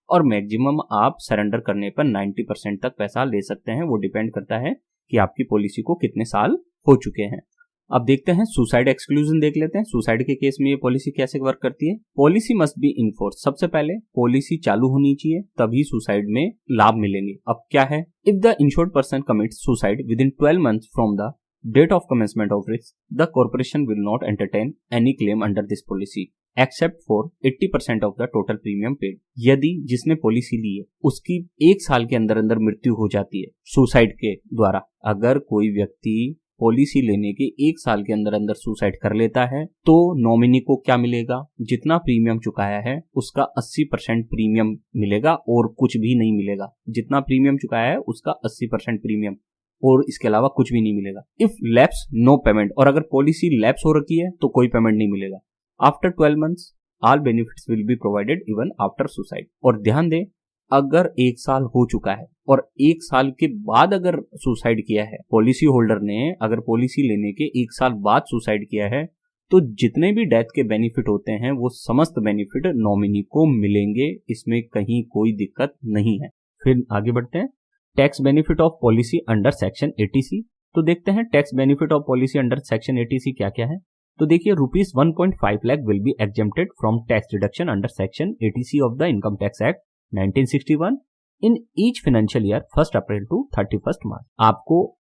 और मैक्सिमम आप सरेंडर करने पर 90% तक पैसा ले सकते हैं। वो डिपेंड करता है कि आपकी पॉलिसी को कितने साल हो चुके हैं। अब देखते हैं सुसाइड एक्सक्लूजन देख लेते हैं। सुसाइड के केस में ये पॉलिसी कैसे वर्क करती है। Policy must be enforce. सबसे पहले पॉलिसी चालू होनी चाहिए तभी सुसाइड में लाभ मिलेंगे। अब क्या है, if the insured person commits suicide within 12 months from the date of commencement of risk the corporation will not entertain any claim under this policy except for 80% of the total premium paid. यदि जिसने policy ली है उसकी 1 साल के अंदर अंदर मृत्यु हो जाती है सुसाइड के द्वारा, अगर कोई व्यक्ति पॉलिसी लेने के 1 साल के अंदर अंदर सुसाइड कर लेता है तो नॉमिनी को क्या मिलेगा, जितना प्रीमियम चुकाया है उसका 80% प्रीमियम मिलेगा और कुछ भी नहीं मिलेगा। जितना प्रीमियम चुकाया है उसका 80% प्रीमियम और इसके अलावा कुछ भी नहीं मिलेगा। इफ लैप्स नो पेमेंट, और अगर पॉलिसी लैप्स हो रखी है तो कोई पेमेंट नहीं मिलेगा। After 12 months all benefits will be provided even after suicide. और ध्यान दें, अगर 1 साल हो चुका है और 1 साल के बाद अगर सुसाइड किया है, पॉलिसी होल्डर ने अगर पॉलिसी लेने के 1 साल बाद सुसाइड किया है, तो जितने भी डेथ के बेनिफिट होते हैं वो समस्त बेनिफिट नॉमिनी को मिलेंगे। इसमें कहीं कोई दिक्कत नहीं है। फिर आगे बढ़ते हैं। Tax benefit of policy under section 80C। तो देखते हैं tax benefit of policy under section 80C क्या क्या है। तो देखिए, ₹1.5 lakh will be exempted from tax deduction under section 80C of the income tax act 1961 in each financial year 1 April to 31 March.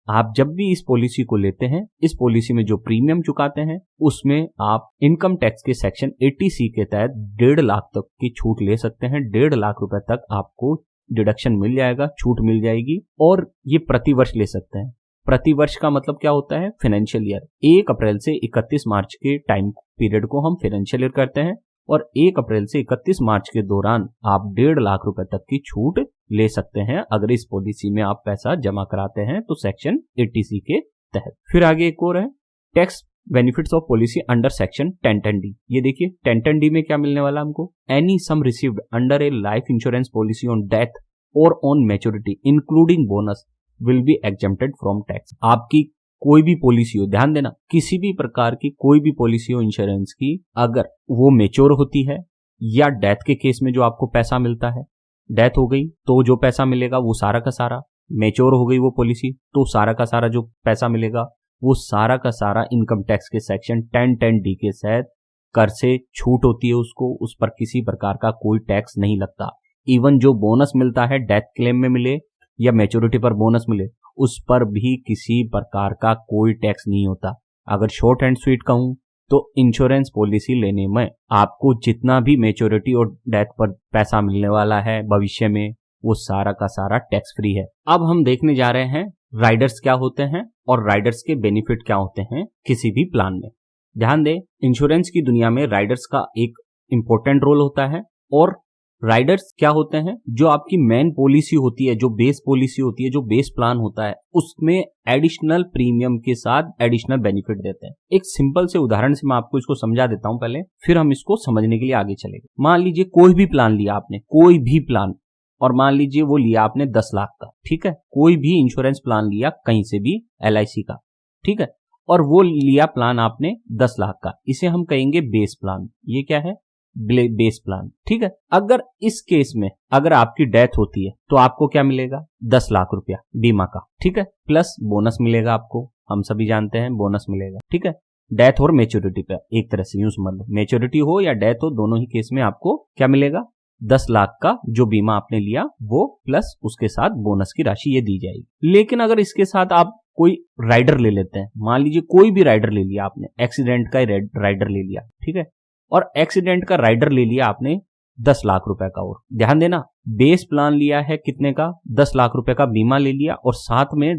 आप जब भी इस पॉलिसी को लेते हैं, इस पॉलिसी में जो प्रीमियम चुकाते हैं उसमें आप इनकम टैक्स के सेक्शन 80C के तहत 1.5 लाख तक की छूट ले सकते हैं। 1.5 लाख रुपए तक आपको डिडक्शन मिल जाएगा, छूट मिल जाएगी। और ये प्रतिवर्ष ले सकते हैं। प्रतिवर्ष का मतलब क्या होता है, फाइनेंशियल ईयर। 1 अप्रैल से 31 मार्च के टाइम पीरियड को हम फाइनेंशियल ईयर करते हैं और 1 अप्रैल से 31 मार्च के दौरान आप 1.5 लाख रुपए तक की छूट ले सकते हैं अगर इस पॉलिसी में आप पैसा जमा कराते हैं तो सेक्शन 80C के तहत। फिर आगे एक और है tax benefits of policy under section 1010D। ये देखिए 1010D में क्या मिलने वाला हमको, any sum received under a life insurance policy on death और on maturity including bonus will be exempted from tax. आपकी कोई भी पॉलिसी हो, ध्यान देना, किसी भी प्रकार की कोई भी पॉलिसी हो इंश्योरेंस की, अगर वो मेच्योर होती है या डेथ के केस में जो आपको पैसा मिलता है, डेथ हो गई तो जो पैसा मिलेगा वो सारा का सारा, मेच्योर हो गई वो पॉलिसी तो सारा का सारा जो पैसा मिलेगा वो सारा का सारा इनकम टैक्स के सेक्शन 1010D के तहत कर से छूट होती है उसको, उस पर किसी प्रकार का कोई टैक्स नहीं लगता। इवन जो बोनस मिलता है डेथ क्लेम में मिले या मैच्योरिटी पर बोनस मिले, उस पर भी किसी प्रकार का कोई टैक्स नहीं होता। अगर शॉर्ट एंड स्वीट कहूं तो इंश्योरेंस पॉलिसी लेने में आपको जितना भी मैच्योरिटी और डेथ पर पैसा मिलने वाला है भविष्य में, वो सारा का सारा टैक्स फ्री है। अब हम देखने जा रहे हैं राइडर्स क्या होते हैं और राइडर्स के बेनिफिट क्या होते हैं किसी भी प्लान में। ध्यान दें, इंश्योरेंस की दुनिया में राइडर्स का एक इंपॉर्टेंट रोल होता है। और राइडर्स क्या होते हैं, जो आपकी मेन पॉलिसी होती है, जो बेस पॉलिसी होती है, जो बेस प्लान होता है, उसमें एडिशनल प्रीमियम के साथ एडिशनल बेनिफिट देते हैं। एक सिंपल से उदाहरण से मैं आपको इसको समझा देता हूं पहले, फिर हम इसको समझने के लिए आगे चलेंगे। मान लीजिए कोई भी प्लान लिया आपने, कोई भी प्लान, और मान लीजिए वो लिया आपने 10 लाख का, ठीक है, कोई भी इंश्योरेंस प्लान लिया कहीं से भी, LIC का, ठीक है, और वो लिया प्लान आपने 10 लाख का, इसे हम कहेंगे बेस प्लान। ये क्या है, बेस प्लान, ठीक है। अगर इस केस में अगर आपकी डेथ होती है तो आपको क्या मिलेगा, 10 लाख रुपया बीमा का, ठीक है, प्लस बोनस मिलेगा आपको, हम सभी जानते हैं बोनस मिलेगा, ठीक है। डेथ और मैच्योरिटी पे एक तरह से यूं समझ लो, मैच्योरिटी हो या डेथ हो, दोनों ही केस में आपको क्या मिलेगा, 10 लाख का जो बीमा आपने लिया वो, प्लस उसके साथ बोनस की राशि ये दी जाएगी। लेकिन अगर इसके साथ आप कोई राइडर ले लेते हैं, मान लीजिए कोई भी राइडर ले लिया आपने, एक्सीडेंट का राइडर ले लिया, ठीक है, और एक्सीडेंट का राइडर ले लिया आपने 10 लाख रुपए का। और ध्यान देना, बेस प्लान लिया है कितने का, 10 लाख रुपए का बीमा ले लिया और साथ में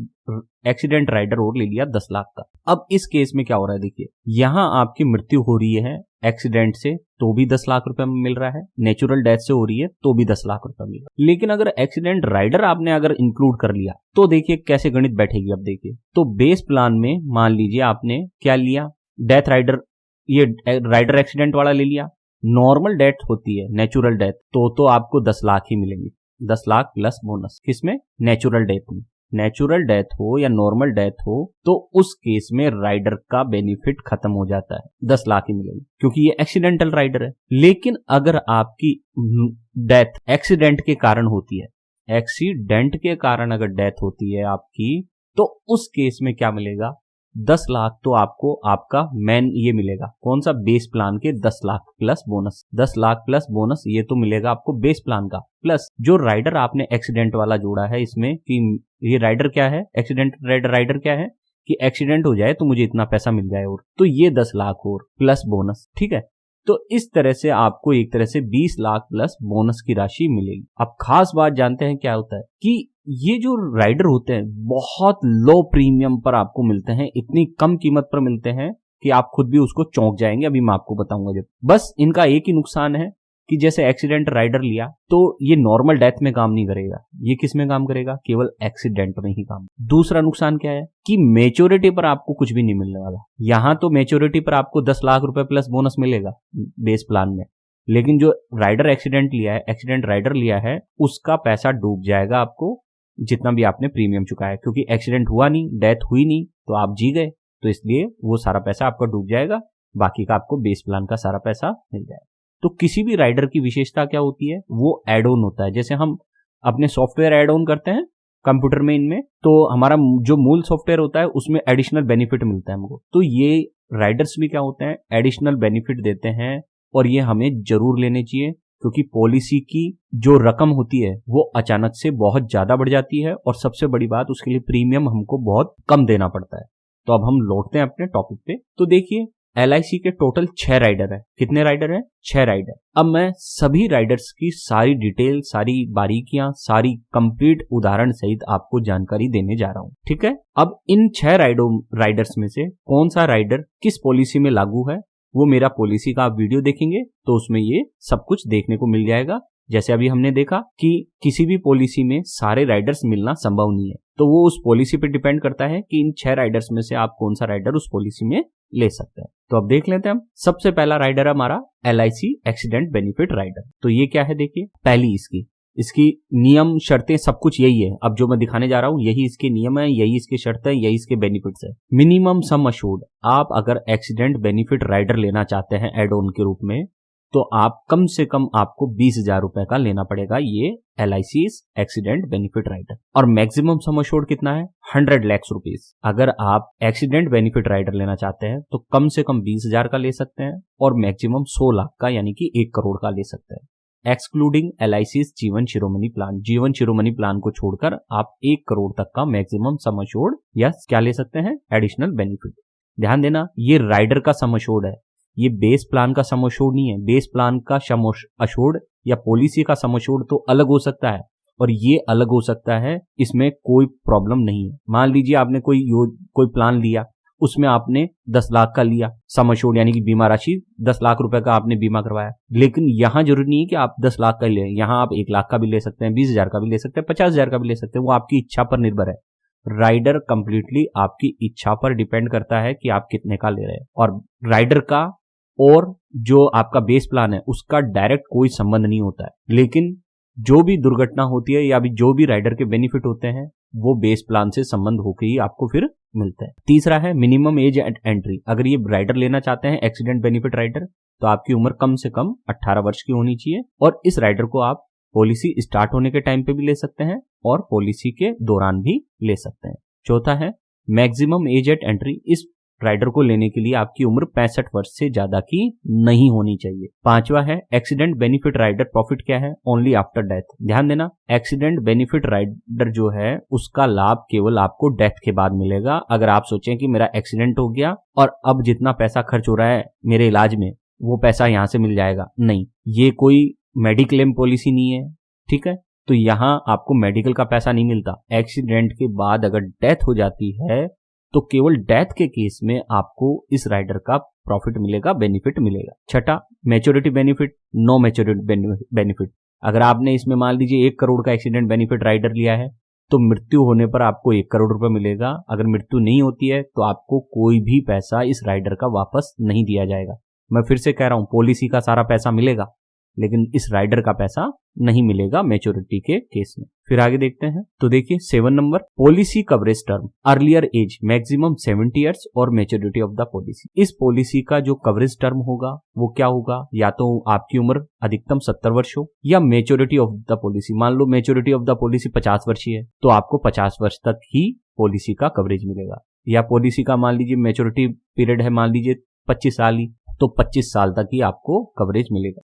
एक्सीडेंट राइडर और ले लिया 10 लाख का। अब इस केस में क्या हो रहा है, देखिए यहां आपकी मृत्यु हो रही है एक्सीडेंट से तो भी 10 लाख रुपए मिल रहा है, नेचुरल डेथ से हो रही है तो भी 10 लाख रुपए मिल रहा है। लेकिन अगर एक्सीडेंट राइडर आपने अगर इंक्लूड कर लिया तो देखिए कैसे गणित बैठेगी। अब देखिए, तो बेस प्लान में मान लीजिए आपने क्या लिया, डेथ राइडर, ये राइडर एक्सीडेंट वाला ले लिया, नॉर्मल डेथ होती है, नेचुरल डेथ, तो आपको 10 लाख ही मिलेंगे, 10 लाख प्लस बोनस। किसमें, नेचुरल डेथ में। नेचुरल डेथ हो या नॉर्मल डेथ हो तो उस केस में राइडर का बेनिफिट खत्म हो जाता है, 10 लाख ही मिलेंगे क्योंकि ये एक्सीडेंटल राइडर है। लेकिन अगर आपकी डेथ एक्सीडेंट के कारण होती है, एक्सीडेंट के कारण अगर डेथ होती है आपकी, तो उस केस में क्या मिलेगा, 10 लाख तो आपको आपका मेन ये मिलेगा, कौन सा, बेस प्लान के 10 lakh plus bonus, 10 lakh plus bonus ये तो मिलेगा आपको बेस प्लान का, प्लस जो राइडर आपने एक्सीडेंट वाला जोड़ा है इसमें कि ये राइडर क्या है, एक्सीडेंट राइडर क्या है कि एक्सीडेंट हो जाए तो मुझे इतना पैसा मिल जाए, और तो ये 10 लाख और प्लस बोनस, ठीक है। तो इस तरह से आपको एक तरह से 20 लाख प्लस बोनस की राशि मिलेगी। अब खास बात जानते हैं क्या होता है कि ये जो राइडर होते हैं बहुत लो प्रीमियम पर आपको मिलते हैं, इतनी कम कीमत पर मिलते हैं कि आप खुद भी उसको चौंक जाएंगे। अभी मैं आपको बताऊंगा जब। बस इनका एक ही नुकसान है कि जैसे एक्सीडेंट राइडर लिया तो ये नॉर्मल डेथ में काम नहीं करेगा, ये किस में काम करेगा, केवल एक्सीडेंट में ही काम। दूसरा नुकसान क्या है कि मेच्योरिटी पर आपको कुछ भी नहीं मिलने वाला। यहां तो मेच्योरिटी पर आपको 10 लाख रुपए प्लस बोनस मिलेगा बेस प्लान में, लेकिन जो राइडर एक्सीडेंट राइडर लिया है उसका पैसा डूब जाएगा आपको, जितना भी आपने प्रीमियम चुकाया, क्योंकि एक्सीडेंट हुआ नहीं, डेथ हुई नहीं, तो आप जी गए, तो इसलिए वो सारा पैसा आपका डूब जाएगा, बाकी का आपको बेस प्लान का सारा पैसा मिल जाएगा। तो किसी भी राइडर की विशेषता क्या होती है, वो एड ऑन होता है। जैसे हम अपने सॉफ्टवेयर एड ऑन करते हैं कंप्यूटर में, इनमें तो हमारा जो मूल सॉफ्टवेयर होता है उसमें एडिशनल बेनिफिट मिलता है हमको, तो ये राइडर्स भी क्या होते हैं, एडिशनल बेनिफिट देते हैं, और ये हमें जरूर लेने चाहिए, क्योंकि पॉलिसी की जो रकम होती है वो अचानक से बहुत ज्यादा बढ़ जाती है, और सबसे बड़ी बात उसके लिए प्रीमियम हमको बहुत कम देना पड़ता है। तो अब हम लौटते हैं अपने टॉपिक पे। तो देखिए LIC के टोटल 6 राइडर है। कितने राइडर है? 6 राइडर। अब मैं सभी राइडर्स की सारी डिटेल, सारी बारीकियां, सारी कंप्लीट उदाहरण सहित आपको जानकारी देने जा रहा हूं, ठीक है। अब इन 6 राइडर्स में से कौन सा राइडर किस पॉलिसी में लागू है, वो मेरा पॉलिसी का आप वीडियो देखेंगे तो उसमें ये सब कुछ देखने को मिल जाएगा। जैसे अभी हमने देखा कि किसी भी पॉलिसी में सारे राइडर्स मिलना संभव नहीं है, तो वो उस पॉलिसी पे डिपेंड करता है कि इन 6 राइडर्स में से आप कौन सा राइडर उस पॉलिसी में ले सकते हैं। तो अब देख लेते हैं हम। सबसे पहला राइडर है हमारा LIC एक्सीडेंट बेनिफिट राइडर। तो ये क्या है, देखिए पहली इसकी नियम शर्तें सब कुछ यही है। अब जो मैं दिखाने जा रहा हूं यही इसके नियम है, यही इसके शर्तें हैं, यही इसके बेनिफिट्स है। मिनिमम सम अश्योर्ड, आप अगर एक्सीडेंट बेनिफिट राइडर लेना चाहते हैं एड ऑन के रूप में, तो आप कम से कम आपको 20,000 रुपए का लेना पड़ेगा ये LIC एक्सीडेंट बेनिफिट राइडर। और मैक्सिमम सम अश्योर्ड कितना है, 100 लाख रुपीस। अगर आप एक्सीडेंट बेनिफिट राइडर लेना चाहते हैं तो कम से कम 20,000 का ले सकते हैं, और मैक्सिमम 100 लाख का यानी कि 1 करोड़ का ले सकते हैं, एक्सक्लूडिंग LIC जीवन शिरोमणि प्लान। जीवन शिरोमणि प्लान को छोड़कर आप 1 करोड़ तक का मैक्सिमम सम अश्योर्ड या क्या ले सकते हैं, एडिशनल बेनिफिट। ध्यान देना, ये राइडर का सम अश्योर्ड है, ये बेस प्लान का सम अश्योर्ड नहीं है। बेस प्लान का सम अश्योर्ड या पॉलिसी का सम अश्योर्ड तो अलग हो सकता है, और ये अलग हो सकता है, इसमें कोई प्रॉब्लम नहीं है। मान लीजिए आपने कोई प्लान लिया, उसमें आपने 10 लाख का लिया सम अश्योर्ड, यानी कि बीमा राशि 10 लाख रुपए का आपने बीमा करवाया, लेकिन यहां जरूरी नहीं है कि आप 10 लाख का ले, यहां आप 1 लाख का भी ले सकते हैं, 20,000 का भी ले सकते हैं, 50,000 का भी ले सकते हैं, वो आपकी इच्छा पर निर्भर है। राइडर कंप्लीटली आपकी इच्छा पर डिपेंड करता है कि आप कितने का ले रहे हैं, और राइडर का और जो आपका बेस प्लान है उसका डायरेक्ट कोई संबंध नहीं होता है, लेकिन जो भी दुर्घटना होती है या भी जो भी राइडर के बेनिफिट होते हैं वो बेस प्लान से संबंध होकर ही आपको फिर मिलता है। तीसरा है मिनिमम एज एट एंट्री। अगर ये राइडर लेना चाहते हैं एक्सीडेंट बेनिफिट राइडर, तो आपकी उम्र कम से कम 18 वर्ष की होनी चाहिए, और इस राइडर को आप पॉलिसी स्टार्ट होने के टाइम पे भी ले सकते हैं और पॉलिसी के दौरान भी ले सकते हैं। चौथा है मैक्सिमम एज एट एंट्री। इस राइडर को लेने के लिए आपकी उम्र 65 वर्ष से ज्यादा की नहीं होनी चाहिए। पांचवा है एक्सीडेंट बेनिफिट राइडर प्रॉफिट क्या है, ओनली आफ्टर डेथ। ध्यान देना, एक्सीडेंट बेनिफिट राइडर जो है उसका लाभ केवल आपको डेथ के बाद मिलेगा। अगर आप सोचें कि मेरा एक्सीडेंट हो गया और अब जितना पैसा खर्च हो रहा है मेरे इलाज में वो पैसा यहां से मिल जाएगा, नहीं, ये कोई मेडिक्लेम पॉलिसी नहीं है, ठीक है। तो यहां आपको मेडिकल का पैसा नहीं मिलता। एक्सीडेंट के बाद अगर डेथ हो जाती है तो केवल डेथ के केस में आपको इस राइडर का प्रॉफिट मिलेगा, बेनिफिट मिलेगा। छठा maturity benefit, no maturity benefit. अगर आपने इसमें मान लीजिए 1 करोड़ का एक्सीडेंट बेनिफिट राइडर लिया है तो मृत्यु होने पर आपको 1 करोड़ रुपए मिलेगा। अगर मृत्यु नहीं होती है तो आपको कोई भी पैसा इस राइडर का वापस नहीं दिया जाएगा। मैं फिर से कह रहा हूं, पॉलिसी का सारा पैसा मिलेगा लेकिन इस राइडर का पैसा नहीं मिलेगा मैच्योरिटी के केस में। फिर आगे देखते हैं, तो देखिए 7 number, policy coverage term, earlier age maximum 70 years और मैच्योरिटी ऑफ द पॉलिसी। इस पॉलिसी का जो कवरेज टर्म होगा वो क्या होगा, या तो आपकी उम्र अधिकतम 70 वर्ष हो, या मैच्योरिटी ऑफ द पॉलिसी, मान लो मैच्योरिटी ऑफ द पॉलिसी 50 वर्ष ही है तो आपको 50 वर्ष तक ही पॉलिसी का कवरेज मिलेगा। या पॉलिसी का मान लीजिए मैच्योरिटी पीरियड है मान लीजिए 25 साल ही, तो 25 साल तक ही आपको कवरेज मिलेगा।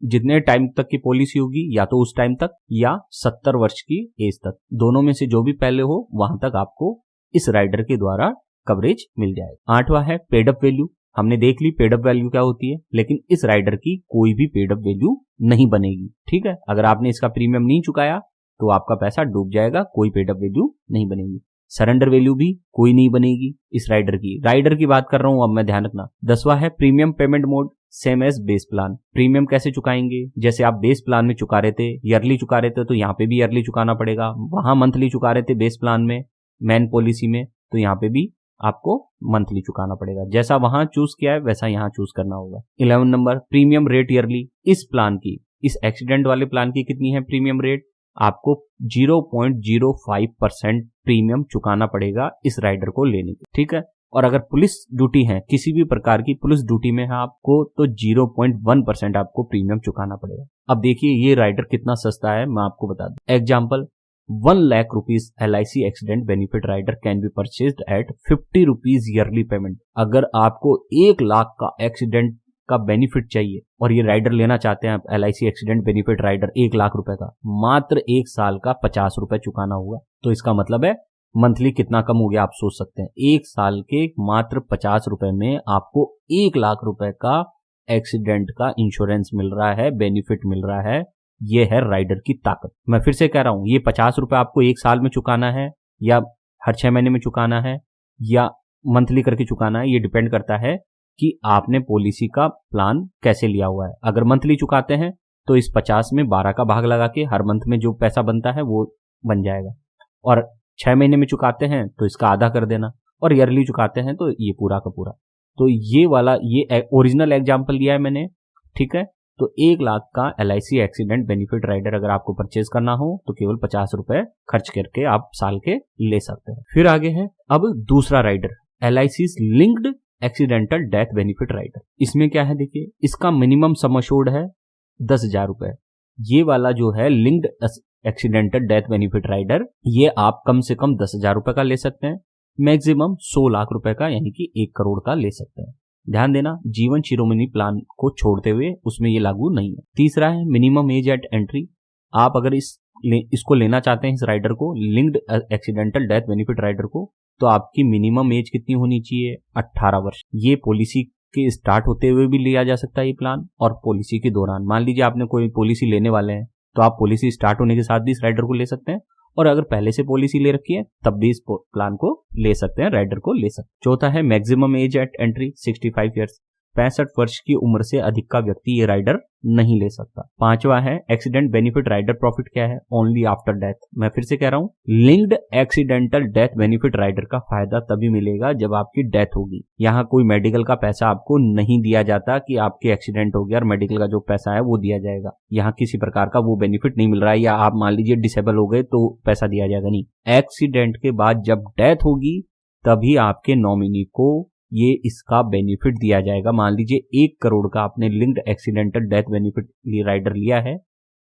जितने टाइम तक की पॉलिसी होगी या तो उस टाइम तक या 70 वर्ष की एज तक, दोनों में से जो भी पहले हो वहां तक आपको इस राइडर के द्वारा कवरेज मिल जाएगा। 8वां है पेड अप वैल्यू। हमने देख ली पेड अप वैल्यू क्या होती है, लेकिन इस राइडर की कोई भी पेड अप वैल्यू नहीं बनेगी। ठीक है, अगर आपने इसका प्रीमियम नहीं चुकाया तो आपका पैसा डूब जाएगा, कोई पेड अप वैल्यू नहीं बनेगी। सरेंडर वैल्यू भी कोई नहीं बनेगी इस राइडर की। राइडर की बात कर रहा हूं अब मैं, ध्यान रखना। 10वां है premium payment mode same as base plan. Premium कैसे चुकाएंगे, जैसे आप बेस प्लान में चुका रहे थे, ईयरली चुका रहे थे, तो यहाँ पे भी ईयरली चुकाना पड़ेगा। वहां मंथली चुका रहे थे बेस प्लान में, मेन पॉलिसी में, तो यहाँ पे भी आपको मंथली चुकाना पड़ेगा। जैसा वहां चूज किया है वैसा यहाँ चूज करना होगा। 11 नंबर प्रीमियम रेट ईयरली। इस प्लान की, इस एक्सीडेंट वाले प्लान की कितनी है प्रीमियम रेट, आपको 0.05% प्रीमियम चुकाना पड़ेगा इस राइडर को लेने की। ठीक है, और अगर पुलिस ड्यूटी है, किसी भी प्रकार की पुलिस ड्यूटी में है आपको, तो 0.1% आपको प्रीमियम चुकाना पड़ेगा। अब देखिए ये राइडर कितना सस्ता है, मैं आपको बता दूं। Example, 1 lakh rupees LIC accident benefit rider can be purchased at 50 rupees yearly payment. अगर आपको 1 लाख का एक्सीडेंट का बेनिफिट चाहिए और ये राइडर लेना चाहते हैं आप, LIC accident benefit rider 1 lakh रुपए का, मात्र 1 साल का 50 रुपए चुकाना होगा। तो इसका मतलब है मंथली कितना कम हो गया आप सोच सकते हैं। 1 साल के मात्र 50 रुपए में आपको 1 लाख रुपए का एक्सीडेंट का इंश्योरेंस मिल रहा है, बेनिफिट मिल रहा है। ये है राइडर की ताकत। मैं फिर से कह रहा हूं, ये 50 रुपए आपको 1 साल में चुकाना है या हर 6 महीने में चुकाना है या मंथली करके चुकाना है, ये डिपेंड करता है कि आपने पॉलिसी का प्लान कैसे लिया हुआ है। अगर मंथली चुकाते हैं तो इस 50 में 12 का भाग लगा के हर मंथ में जो पैसा बनता है वो बन जाएगा, और 6 महीने में चुकाते हैं तो इसका आधा कर देना, और ईयरली चुकाते हैं तो ये पूरा का पूरा। तो ये वाला, ये ओरिजिनल एग्जाम्पल दिया है मैंने। ठीक है, तो 1 लाख का LIC एक्सीडेंट बेनिफिट राइडर अगर आपको परचेज करना हो तो केवल 50 रुपए खर्च करके आप साल के ले सकते हैं। फिर आगे है अब दूसरा rider, LIC linked accidental death benefit rider. इसमें क्या है देखिए, इसका मिनिमम सम अश्योर्ड है 10,000 रुपए। ये वाला जो है linked accidental death benefit rider, ये आप कम से कम 10,000 रुपए का ले सकते हैं, मैक्सिमम 100 लाख रुपए का यानी कि 1 करोड़ का ले सकते हैं। ध्यान देना, जीवन शिरोमणि प्लान को छोड़ते हुए उसमें ये लागू नहीं है। तीसरा है मिनिमम एज एट एंट्री। आप अगर इसको लेना चाहते हैं, इस राइडर को, linked accidental death benefit rider को, तो आपकी मिनिमम एज कितनी होनी चाहिए, 18 वर्ष। ये पॉलिसी के स्टार्ट होते हुए भी लिया जा सकता है ये प्लान, और पॉलिसी के दौरान। मान लीजिए आपने कोई पॉलिसी लेने वाले हैं तो आप पॉलिसी स्टार्ट होने के साथ भी इस राइडर को ले सकते हैं, और अगर पहले से पॉलिसी ले रखी है तब भी इस प्लान को ले सकते हैं, राइडर को ले सकते हैं। चौथा है maximum age eight entry 65 years. 65 वर्ष की उम्र से अधिक का व्यक्ति ये राइडर नहीं ले सकता। पांचवा है एक्सीडेंट बेनिफिट राइडर प्रॉफिट क्या है, ओनली आफ्टर डेथ। मैं फिर से कह रहा हूं, linked accidental death benefit rider का फायदा तभी मिलेगा जब आपकी डेथ होगी। यहाँ कोई मेडिकल का पैसा आपको नहीं दिया जाता कि आपके एक्सीडेंट हो गया और मेडिकल का जो पैसा है वो दिया जाएगा। यहाँ किसी प्रकार का वो बेनिफिट नहीं मिल रहा है, या आप मान लीजिए डिसेबल हो गए तो पैसा दिया जाएगा, नहीं। एक्सीडेंट के बाद जब डेथ होगी तभी आपके नॉमिनी को ये इसका बेनिफिट दिया जाएगा। मान लीजिए 1 करोड़ का आपने linked accidental death benefit rider लिया है,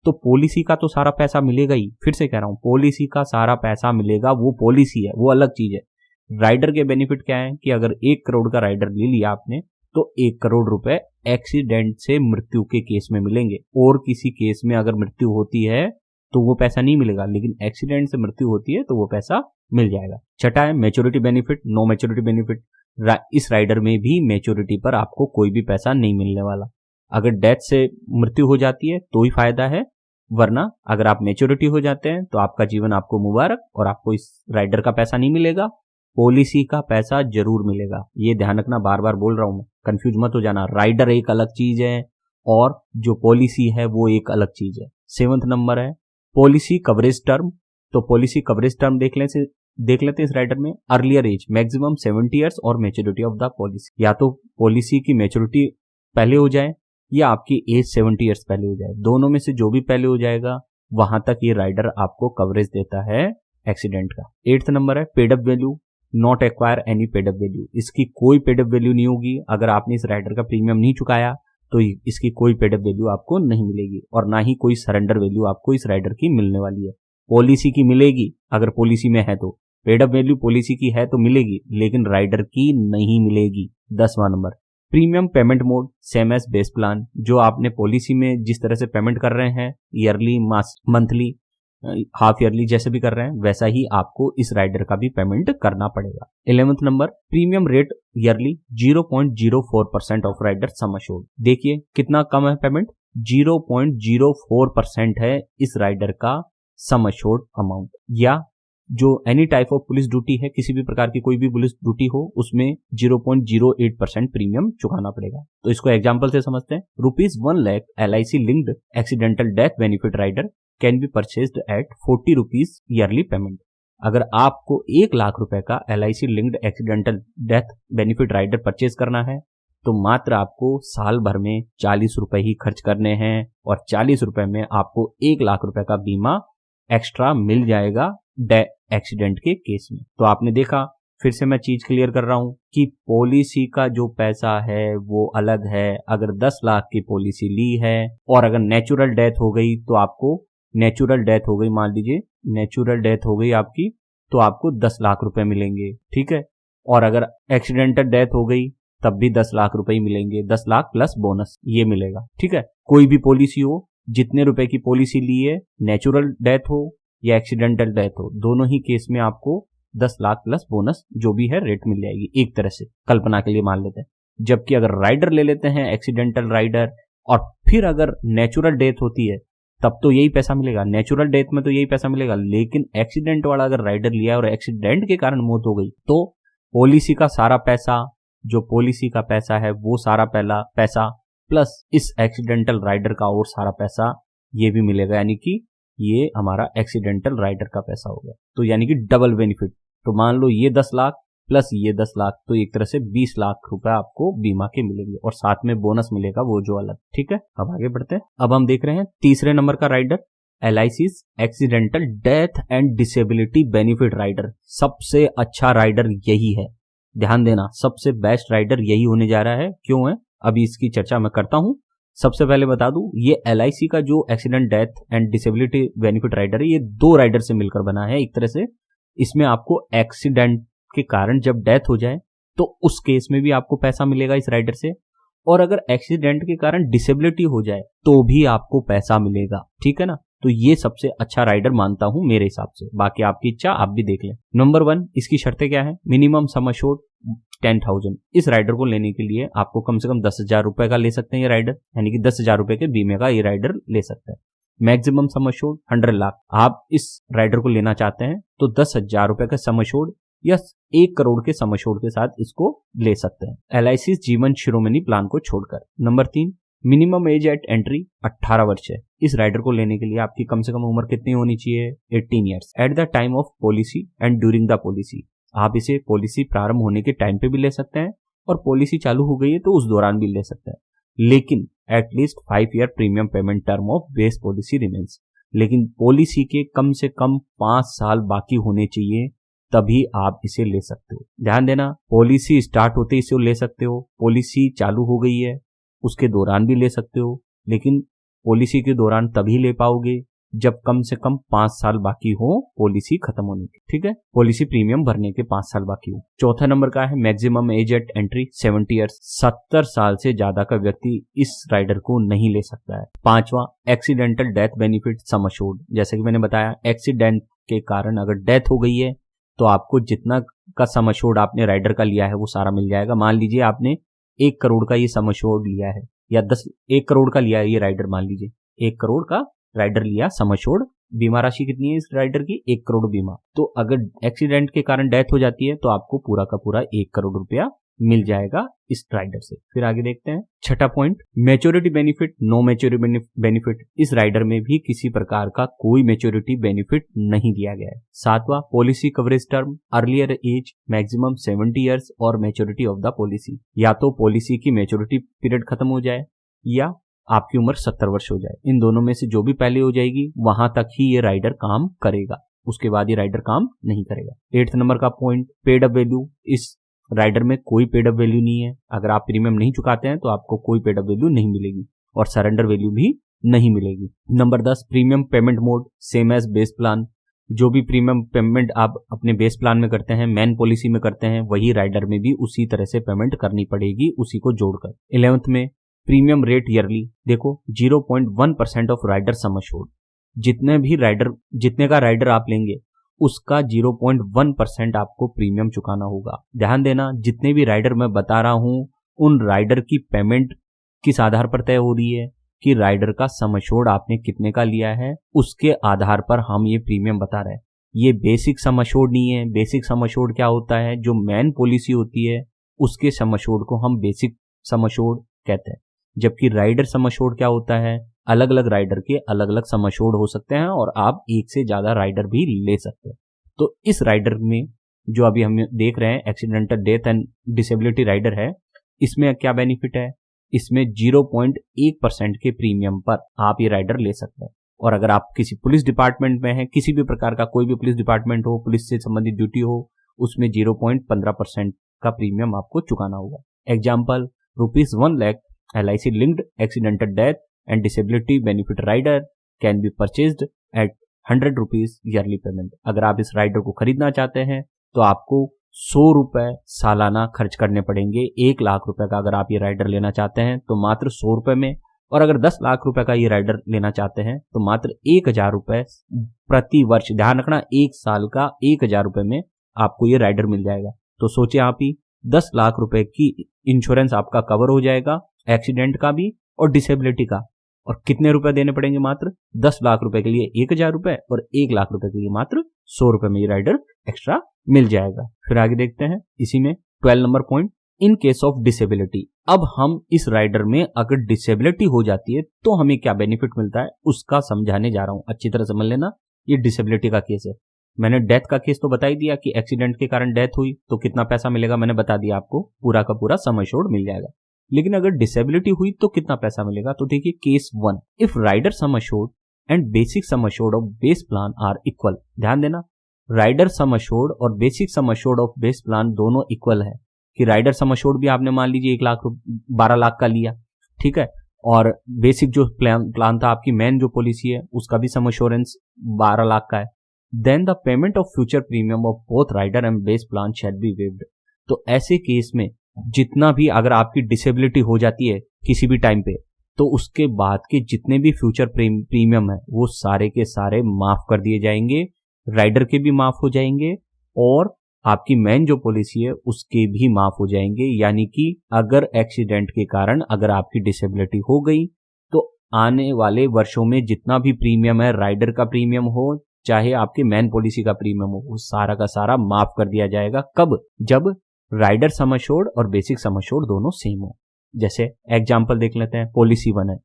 तो पॉलिसी का तो सारा पैसा मिलेगा ही। फिर से कह रहा हूं, पॉलिसी का सारा पैसा मिलेगा, वो पॉलिसी है, वो अलग चीज है। राइडर के बेनिफिट क्या है कि अगर 1 करोड़ का राइडर ले लिया आपने तो 1 करोड़ रुपए एक्सीडेंट से मृत्यु के केस में मिलेंगे, और किसी केस में अगर मृत्यु होती है तो वो पैसा नहीं मिलेगा, लेकिन एक्सीडेंट से मृत्यु होती है तो वो पैसा मिल जाएगा। छठा है maturity benefit, no maturity benefit. इस राइडर में भी मैच्योरिटी पर आपको कोई भी पैसा नहीं मिलने वाला। अगर डेथ से मृत्यु हो जाती है तो ही फायदा है, वरना अगर आप मैच्योरिटी हो जाते हैं तो आपका जीवन आपको मुबारक, और आपको इस राइडर का पैसा नहीं मिलेगा, पॉलिसी का पैसा जरूर मिलेगा। ये ध्यान रखना, बार बार बोल रहा हूं मैं, कंफ्यूज मत हो जाना। राइडर एक अलग चीज है और जो पॉलिसी है वो एक अलग चीज है। 7वां नंबर है पॉलिसी कवरेज टर्म। तो पॉलिसी कवरेज टर्म देख लेते हैं इस राइडर में। अर्लियर एज मैक्सिमम 70 ईयर्स और मैच्योरिटी ऑफ द पॉलिसी। या तो पॉलिसी की मैच्योरिटी पहले हो जाए या आपकी एज 70 ईयर्स पहले हो जाए, दोनों में से जो भी पहले हो जाएगा वहां तक ये राइडर आपको कवरेज देता है एक्सीडेंट का। 8वां नंबर है paid up value, not acquire any paid up value. इसकी कोई पेड अप वैल्यू नहीं होगी। अगर आपने इस राइडर का प्रीमियम नहीं चुकाया तो इसकी कोई पेड अप वैल्यू आपको नहीं मिलेगी, और ना ही कोई सरेंडर वैल्यू आपको इस राइडर की मिलने वाली है। पॉलिसी की मिलेगी अगर पॉलिसी में है तो, पेड अप वैल्यू पॉलिसी की है तो मिलेगी, लेकिन राइडर की नहीं मिलेगी। 10वां number premium payment mode, same as base plan. जो आपने पॉलिसी में जिस तरह से पेमेंट कर रहे हैं ईयरली, मंथली, हाफ ईयरली जैसे भी कर रहे हैं वैसा ही आपको इस राइडर का भी पेमेंट करना पड़ेगा। 11th number, premium rate yearly 0.04% of rider sum assured. देखिए कितना कम है पेमेंट, 0.04% है इस राइडर का सम एश्योर्ड अमाउंट। या जो any type of police duty है, किसी भी प्रकार की कोई भी पुलिस ड्यूटी हो, उसमें 0.08% प्रीमियम चुकाना पड़ेगा। तो इसको एग्जांपल से समझते हैं। ₹1 lakh LIC linked accidental death benefit rider can be purchased at ₹40 yearly payment. अगर आपको 1 लाख रुपए का LIC linked accidental death benefit rider purchase करना है तो मात्र आपको साल भर में 40 रुपए ही खर्च करने हैं और 40 रुपए में आपको 1 लाख रुपए का बीमा एक्स्ट्रा मिल जाएगा एक्सीडेंट के केस में। तो आपने देखा, फिर से मैं चीज क्लियर कर रहा हूं कि पॉलिसी का जो पैसा है वो अलग है। अगर 10 लाख की पॉलिसी ली है और अगर नेचुरल डेथ हो गई तो आपको नेचुरल डेथ हो गई, मान लीजिए नेचुरल डेथ हो गई आपकी, तो आपको 10 लाख रुपए मिलेंगे, ठीक है। और अगर एक्सीडेंटल डेथ हो गई तब भी 10 लाख रुपए ही मिलेंगे, 10 लाख प्लस बोनस ये मिलेगा, ठीक है। कोई भी पॉलिसी हो, जितने रुपए की पॉलिसी ली है, नेचुरल डेथ हो या एक्सीडेंटल डेथ हो, दोनों ही केस में आपको 10 लाख प्लस बोनस जो भी है रेट मिल जाएगी, एक तरह से कल्पना के लिए मान लेते हैं। जबकि अगर राइडर ले लेते हैं, एक्सीडेंटल राइडर, और फिर अगर नेचुरल डेथ होती है तब तो यही पैसा मिलेगा, नेचुरल डेथ में तो यही पैसा मिलेगा। लेकिन एक्सीडेंट वाला अगर राइडर लिया और एक्सीडेंट के कारण मौत हो गई तो पॉलिसी का सारा पैसा, जो पॉलिसी का पैसा है वो सारा पहला पैसा प्लस इस एक्सीडेंटल राइडर का और सारा पैसा ये भी मिलेगा, यानी कि ये हमारा एक्सीडेंटल राइडर का पैसा होगा। तो यानी कि डबल बेनिफिट। तो मान लो ये 10 लाख प्लस ये 10 लाख, तो एक तरह से 20 लाख रुपए आपको बीमा के मिलेंगे और साथ में बोनस मिलेगा वो जो अलग, ठीक है। अब आगे बढ़ते हैं। अब हम देख रहे हैं तीसरे नंबर का rider, LIC's accidental death and disability benefit rider. सबसे अच्छा राइडर यही है, ध्यान देना, सबसे बेस्ट राइडर यही होने जा रहा है। क्यों है, अभी इसकी चर्चा मैं करता हूं। सबसे पहले बता दूं, ये LIC का जो accident death and disability benefit rider है, ये 2 राइडर से मिलकर बना है एक तरह से। इसमें आपको एक्सीडेंट के कारण जब डेथ हो जाए तो उस केस में भी आपको पैसा मिलेगा इस राइडर से, और अगर एक्सीडेंट के कारण डिसेबिलिटी हो जाए तो भी आपको पैसा मिलेगा, ठीक है ना। तो ये सबसे अच्छा राइडर मानता हूं मेरे हिसाब से, बाकी आपकी इच्छा, आप भी देख लें। नंबर 1, इसकी शर्तें क्या है। Minimum sum assured 10,000। इस राइडर को लेने के लिए आपको कम से कम 10,000 रुपए का ले सकते हैं ये राइडर, यानी कि 10,000 रुपए के बीमे का ये राइडर ले सकते हैं। Maximum sum assured 100 lakh. आप इस राइडर को लेना चाहते हैं तो 10,000 रुपए का सम एश्योर्ड या 1 करोड़ के सम एश्योर्ड के साथ इसको ले सकते हैं, LIC जीवन शिरोमणि प्लान को छोड़कर। Number 3, minimum age eight entry 18 वर्ष है। इस राइडर को लेने के लिए आपकी कम से कम उम्र कितनी होनी चाहिए, 18 years at the time of policy and during the policy. आप इसे पॉलिसी प्रारंभ होने के टाइम पे भी ले सकते हैं और पॉलिसी चालू हो गई है तो उस दौरान भी ले सकते हैं, लेकिन at least 5 year premium payment term of base policy remains. लेकिन पॉलिसी के कम से कम 5 साल बाकी होने चाहिए, तभी आप इसे ले सकते हो। ध्यान देना, पॉलिसी स्टार्ट होते ही इसे ले सकते हो, पॉलिसी चालू हो गई है उसके दौरान भी ले सकते हो, लेकिन पॉलिसी के दौरान तभी ले पाओगे जब कम से कम 5 साल बाकी हो पॉलिसी खत्म होने की, ठीक है। पॉलिसी प्रीमियम भरने के 5 साल बाकी हो। चौथा नंबर का है maximum age eight entry 70 years. 70 साल से ज्यादा का व्यक्ति इस राइडर को नहीं ले सकता है। पांचवा, accidental death benefit sum assured. जैसे कि मैंने बताया, एक्सीडेंट के कारण अगर डेथ हो गई है तो आपको जितना का सम एश्योर्ड आपने राइडर का लिया है वो सारा मिल जाएगा। मान लीजिए आपने 1 करोड़ का ये सम एश्योर्ड लिया है, या 1 करोड़ का लिया है ये राइडर, मान लीजिए 1 करोड़ का राइडर लिया सम एश्योर्ड। बीमा राशि कितनी है इस राइडर की, 1 करोड़ बीमा। तो अगर एक्सीडेंट के कारण डेथ हो जाती है तो आपको पूरा का पूरा 1 करोड़ रुपया मिल जाएगा इस राइडर से। फिर आगे देखते हैं छठा point, maturity benefit, no maturity benefit. इस राइडर में भी किसी प्रकार का कोई मैच्योरिटी बेनिफिट नहीं दिया गया है। सातवां, policy coverage term, earlier age maximum 70 years और मैच्योरिटी ऑफ द पॉलिसी। या तो पॉलिसी की मैच्योरिटी पीरियड खत्म हो जाए या आपकी उम्र 70 वर्ष हो जाए, इन दोनों में से जो भी पहले हो जाएगी वहां तक ही ये राइडर काम करेगा, उसके बाद ये राइडर काम नहीं करेगा। 8th नंबर का पॉइंट, पेड अप वैल्यू। इस राइडर में कोई पेड अप वैल्यू नहीं है। अगर आप प्रीमियम नहीं चुकाते हैं तो आपको कोई पेड अप वैल्यू नहीं मिलेगी और सरेंडर वैल्यू भी नहीं मिलेगी। Number 10, premium payment mode same as base plan. जो भी प्रीमियम पेमेंट आप अपने बेस प्लान में करते हैं, मेन पॉलिसी में करते हैं, वही राइडर में भी उसी तरह से पेमेंट करनी पड़ेगी, उसी को जोड़कर। 11th में, प्रीमियम रेट ईयरली। देखो 0.1% ऑफ राइडर सम एश्योर्ड। जितने का राइडर आप लेंगे उसका 0.1% आपको प्रीमियम चुकाना होगा। ध्यान देना, जितने भी राइडर मैं बता रहा हूं उन राइडर की पेमेंट किस आधार पर तय हो रही है कि राइडर का सम एश्योर्ड आपने कितने का लिया है, उसके आधार पर हम ये प्रीमियम बता रहे हैं। ये बेसिक सम एश्योर्ड नहीं है। बेसिक सम एश्योर्ड क्या होता है, जो मेन पॉलिसी होती है उसके सम एश्योर्ड को हम बेसिक सम एश्योर्ड कहते हैं, जबकि राइडर सम एश्योर्ड क्या होता है, अलग अलग राइडर के अलग अलग सम एश्योर्ड हो सकते हैं और आप एक से ज्यादा राइडर भी ले सकते हैं। तो इस राइडर में जो अभी हम देख रहे हैं accidental death and disability rider है, इसमें क्या बेनिफिट है, इसमें 0.1% के प्रीमियम पर आप ये राइडर ले सकते हैं। और अगर आप किसी पुलिस डिपार्टमेंट में हैं, किसी भी प्रकार का कोई भी पुलिस डिपार्टमेंट हो, पुलिस से संबंधित ड्यूटी हो, उसमें 0.15% का प्रीमियम आपको चुकाना होगा। Example, ₹1 lakh LIC linked accidental death and disability benefit rider can be purchased at ₹100 yearly payment. अगर आप इस राइडर को खरीदना चाहते हैं तो आपको ₹100 सालाना खर्च करने पड़ेंगे। 1 लाख रुपए का अगर आप ये राइडर लेना चाहते हैं तो मात्र ₹100 में, और अगर 10 लाख रुपए का ये राइडर लेना चाहते हैं तो मात्र ₹1000 प्रति वर्ष। ध्यान रखना, 1 साल का ₹1000 में आपको ये राइडर मिल जाएगा। तो सोचिए आप ही, 10 लाख रुपए की इंश्योरेंस आपका कवर हो जाएगा, एक्सीडेंट का भी और डिसेबिलिटी का। और कितने रुपए देने पड़ेंगे, मात्र 10 लाख रुपए के लिए ₹1000 और 1 लाख रुपए के लिए मात्र ₹100 में ये राइडर एक्स्ट्रा मिल जाएगा। फिर आगे देखते हैं इसी में 12 number point, in case of disability. अब हम इस राइडर में अगर डिसेबिलिटी हो जाती है तो हमें क्या बेनिफिट मिलता है उसका समझाने जा रहा हूं, अच्छी तरह समझ लेना। ये डिसेबिलिटी का केस है। मैंने डेथ का केस तो बता ही दिया कि एक्सीडेंट के कारण डेथ हुई तो कितना पैसा मिलेगा, मैंने बता दिया आपको, पूरा का पूरा सम एश्योर्ड मिल जाएगा। लेकिन अगर डिसेबिलिटी हुई तो कितना पैसा मिलेगा, तो देखिए case 1, if rider sum assured and basic sum assured of base plan are equal. ध्यान देना, राइडर सम एश्योर्ड और basic sum assured of base plan दोनों इक्वल है। कि राइडर सम एश्योर्ड भी आपने मान लीजिए 12 लाख का लिया, ठीक है, और बेसिक जो प्लान था आपकी मेन जो पॉलिसी है उसका भी सम एश्योरेंस 12 लाख का है, then the payment of future premium of both rider and base plan shall be waived. तो ऐसे केस में जितना भी अगर आपकी डिसेबिलिटी हो जाती है किसी भी टाइम पे, तो उसके बाद के जितने भी फ्यूचर प्रीमियम है वो सारे के सारे माफ कर दिए जाएंगे, राइडर के भी माफ हो जाएंगे और आपकी मेन जो पॉलिसी है उसके भी माफ हो जाएंगे। यानी कि अगर एक्सीडेंट के कारण अगर आपकी डिसेबिलिटी हो गई तो आने वाले वर्षों में जितना भी प्रीमियम है, राइडर का प्रीमियम हो चाहे आपके मेन पॉलिसी का प्रीमियम हो, वो सारा का सारा माफ कर दिया जाएगा। कब? जब राइडर सम एश्योर्ड और बेसिक सम एश्योर्ड दोनों सेम हो। जैसे एग्जांपल देख लेते हैं, पॉलिसी 1 है,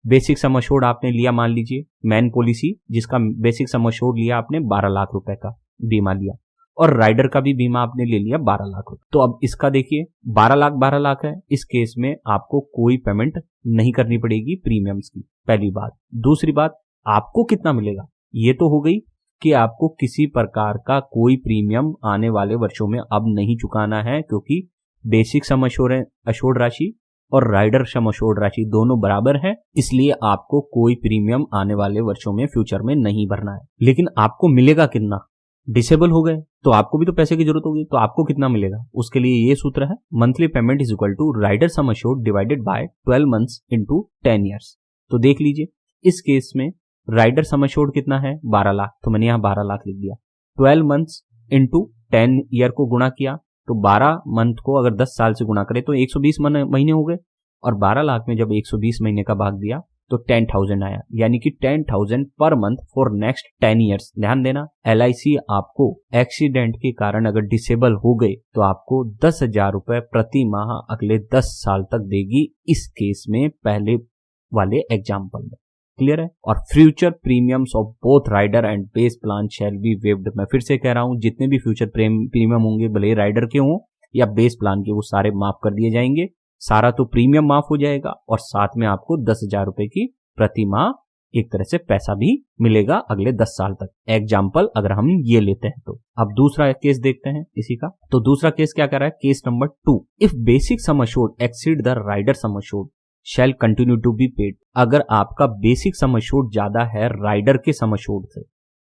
बेसिक सम एश्योर्ड आपने लिया, मान लीजिए मेन पॉलिसी जिसका बेसिक सम एश्योर्ड लिया आपने 12 लाख रुपए का बीमा लिया और राइडर का भी बीमा आपने ले लिया 12 लाख रुपए। तो अब इसका देखिए 12 लाख है, इस केस में आपको कोई पेमेंट नहीं करनी पड़ेगी प्रीमियम्स की, पहली बात। दूसरी बात, आपको कितना मिलेगा, ये तो हो गई कि आपको किसी प्रकार का कोई प्रीमियम आने वाले वर्षों में अब नहीं चुकाना है, क्योंकि बेसिक सम एश्योर्ड राशि और राइडर सम एश्योर्ड राशि दोनों बराबर है, इसलिए आपको कोई प्रीमियम आने वाले वर्षों में फ्यूचर में नहीं भरना है। लेकिन आपको मिलेगा कितना, डिसेबल हो गए तो आपको भी तो पैसे की जरूरत होगी, तो आपको कितना मिलेगा, उसके लिए ये सूत्र है, monthly payment is equal to rider sum assured divided by 12 months into 10 years. तो देख लीजिए इस केस में राइडर सम एश्योर्ड कितना है, 12 लाख, तो मैंने यहाँ 12 लाख लिख दिया। 12 मंथ्स इंटू 10 ईयर को गुणा किया तो 12 मंथ को अगर 10 साल से गुणा करें तो 120 महीने हो गए, और 12 लाख में जब 120 महीने का भाग दिया तो 10,000 आया, यानी कि 10,000 per month for next 10 years. ध्यान देना, LIC आपको एक्सीडेंट के कारण अगर डिसेबल हो गए तो आपको 10,000 रुपए प्रति माह अगले 10 साल तक देगी, इस केस में पहले वाले एग्जाम्पल में। क्लियर है? और future premiums of both rider and base plan shall be waived. मैं फिर से कह रहा हूं, जितने भी फ्यूचर प्रीमियम होंगे, भले राइडर के हों या बेस प्लान के, वो सारे माफ कर दिए जाएंगे। सारा तो प्रीमियम माफ हो जाएगा और साथ में आपको 10,000 रुपए की प्रति माह एक तरह से पैसा भी मिलेगा अगले 10 साल तक। एग्जाम्पल अगर हम ये लेते हैं तो अब दूसरा केस देखते हैं इसी का। तो दूसरा केस क्या कर रहा है, case number 2, if basic sum assured exceed the rider sum assured shall continue to be paid. अगर आपका बेसिक सम एश्योर्ड ज्यादा है राइडर के सम एश्योर्ड से,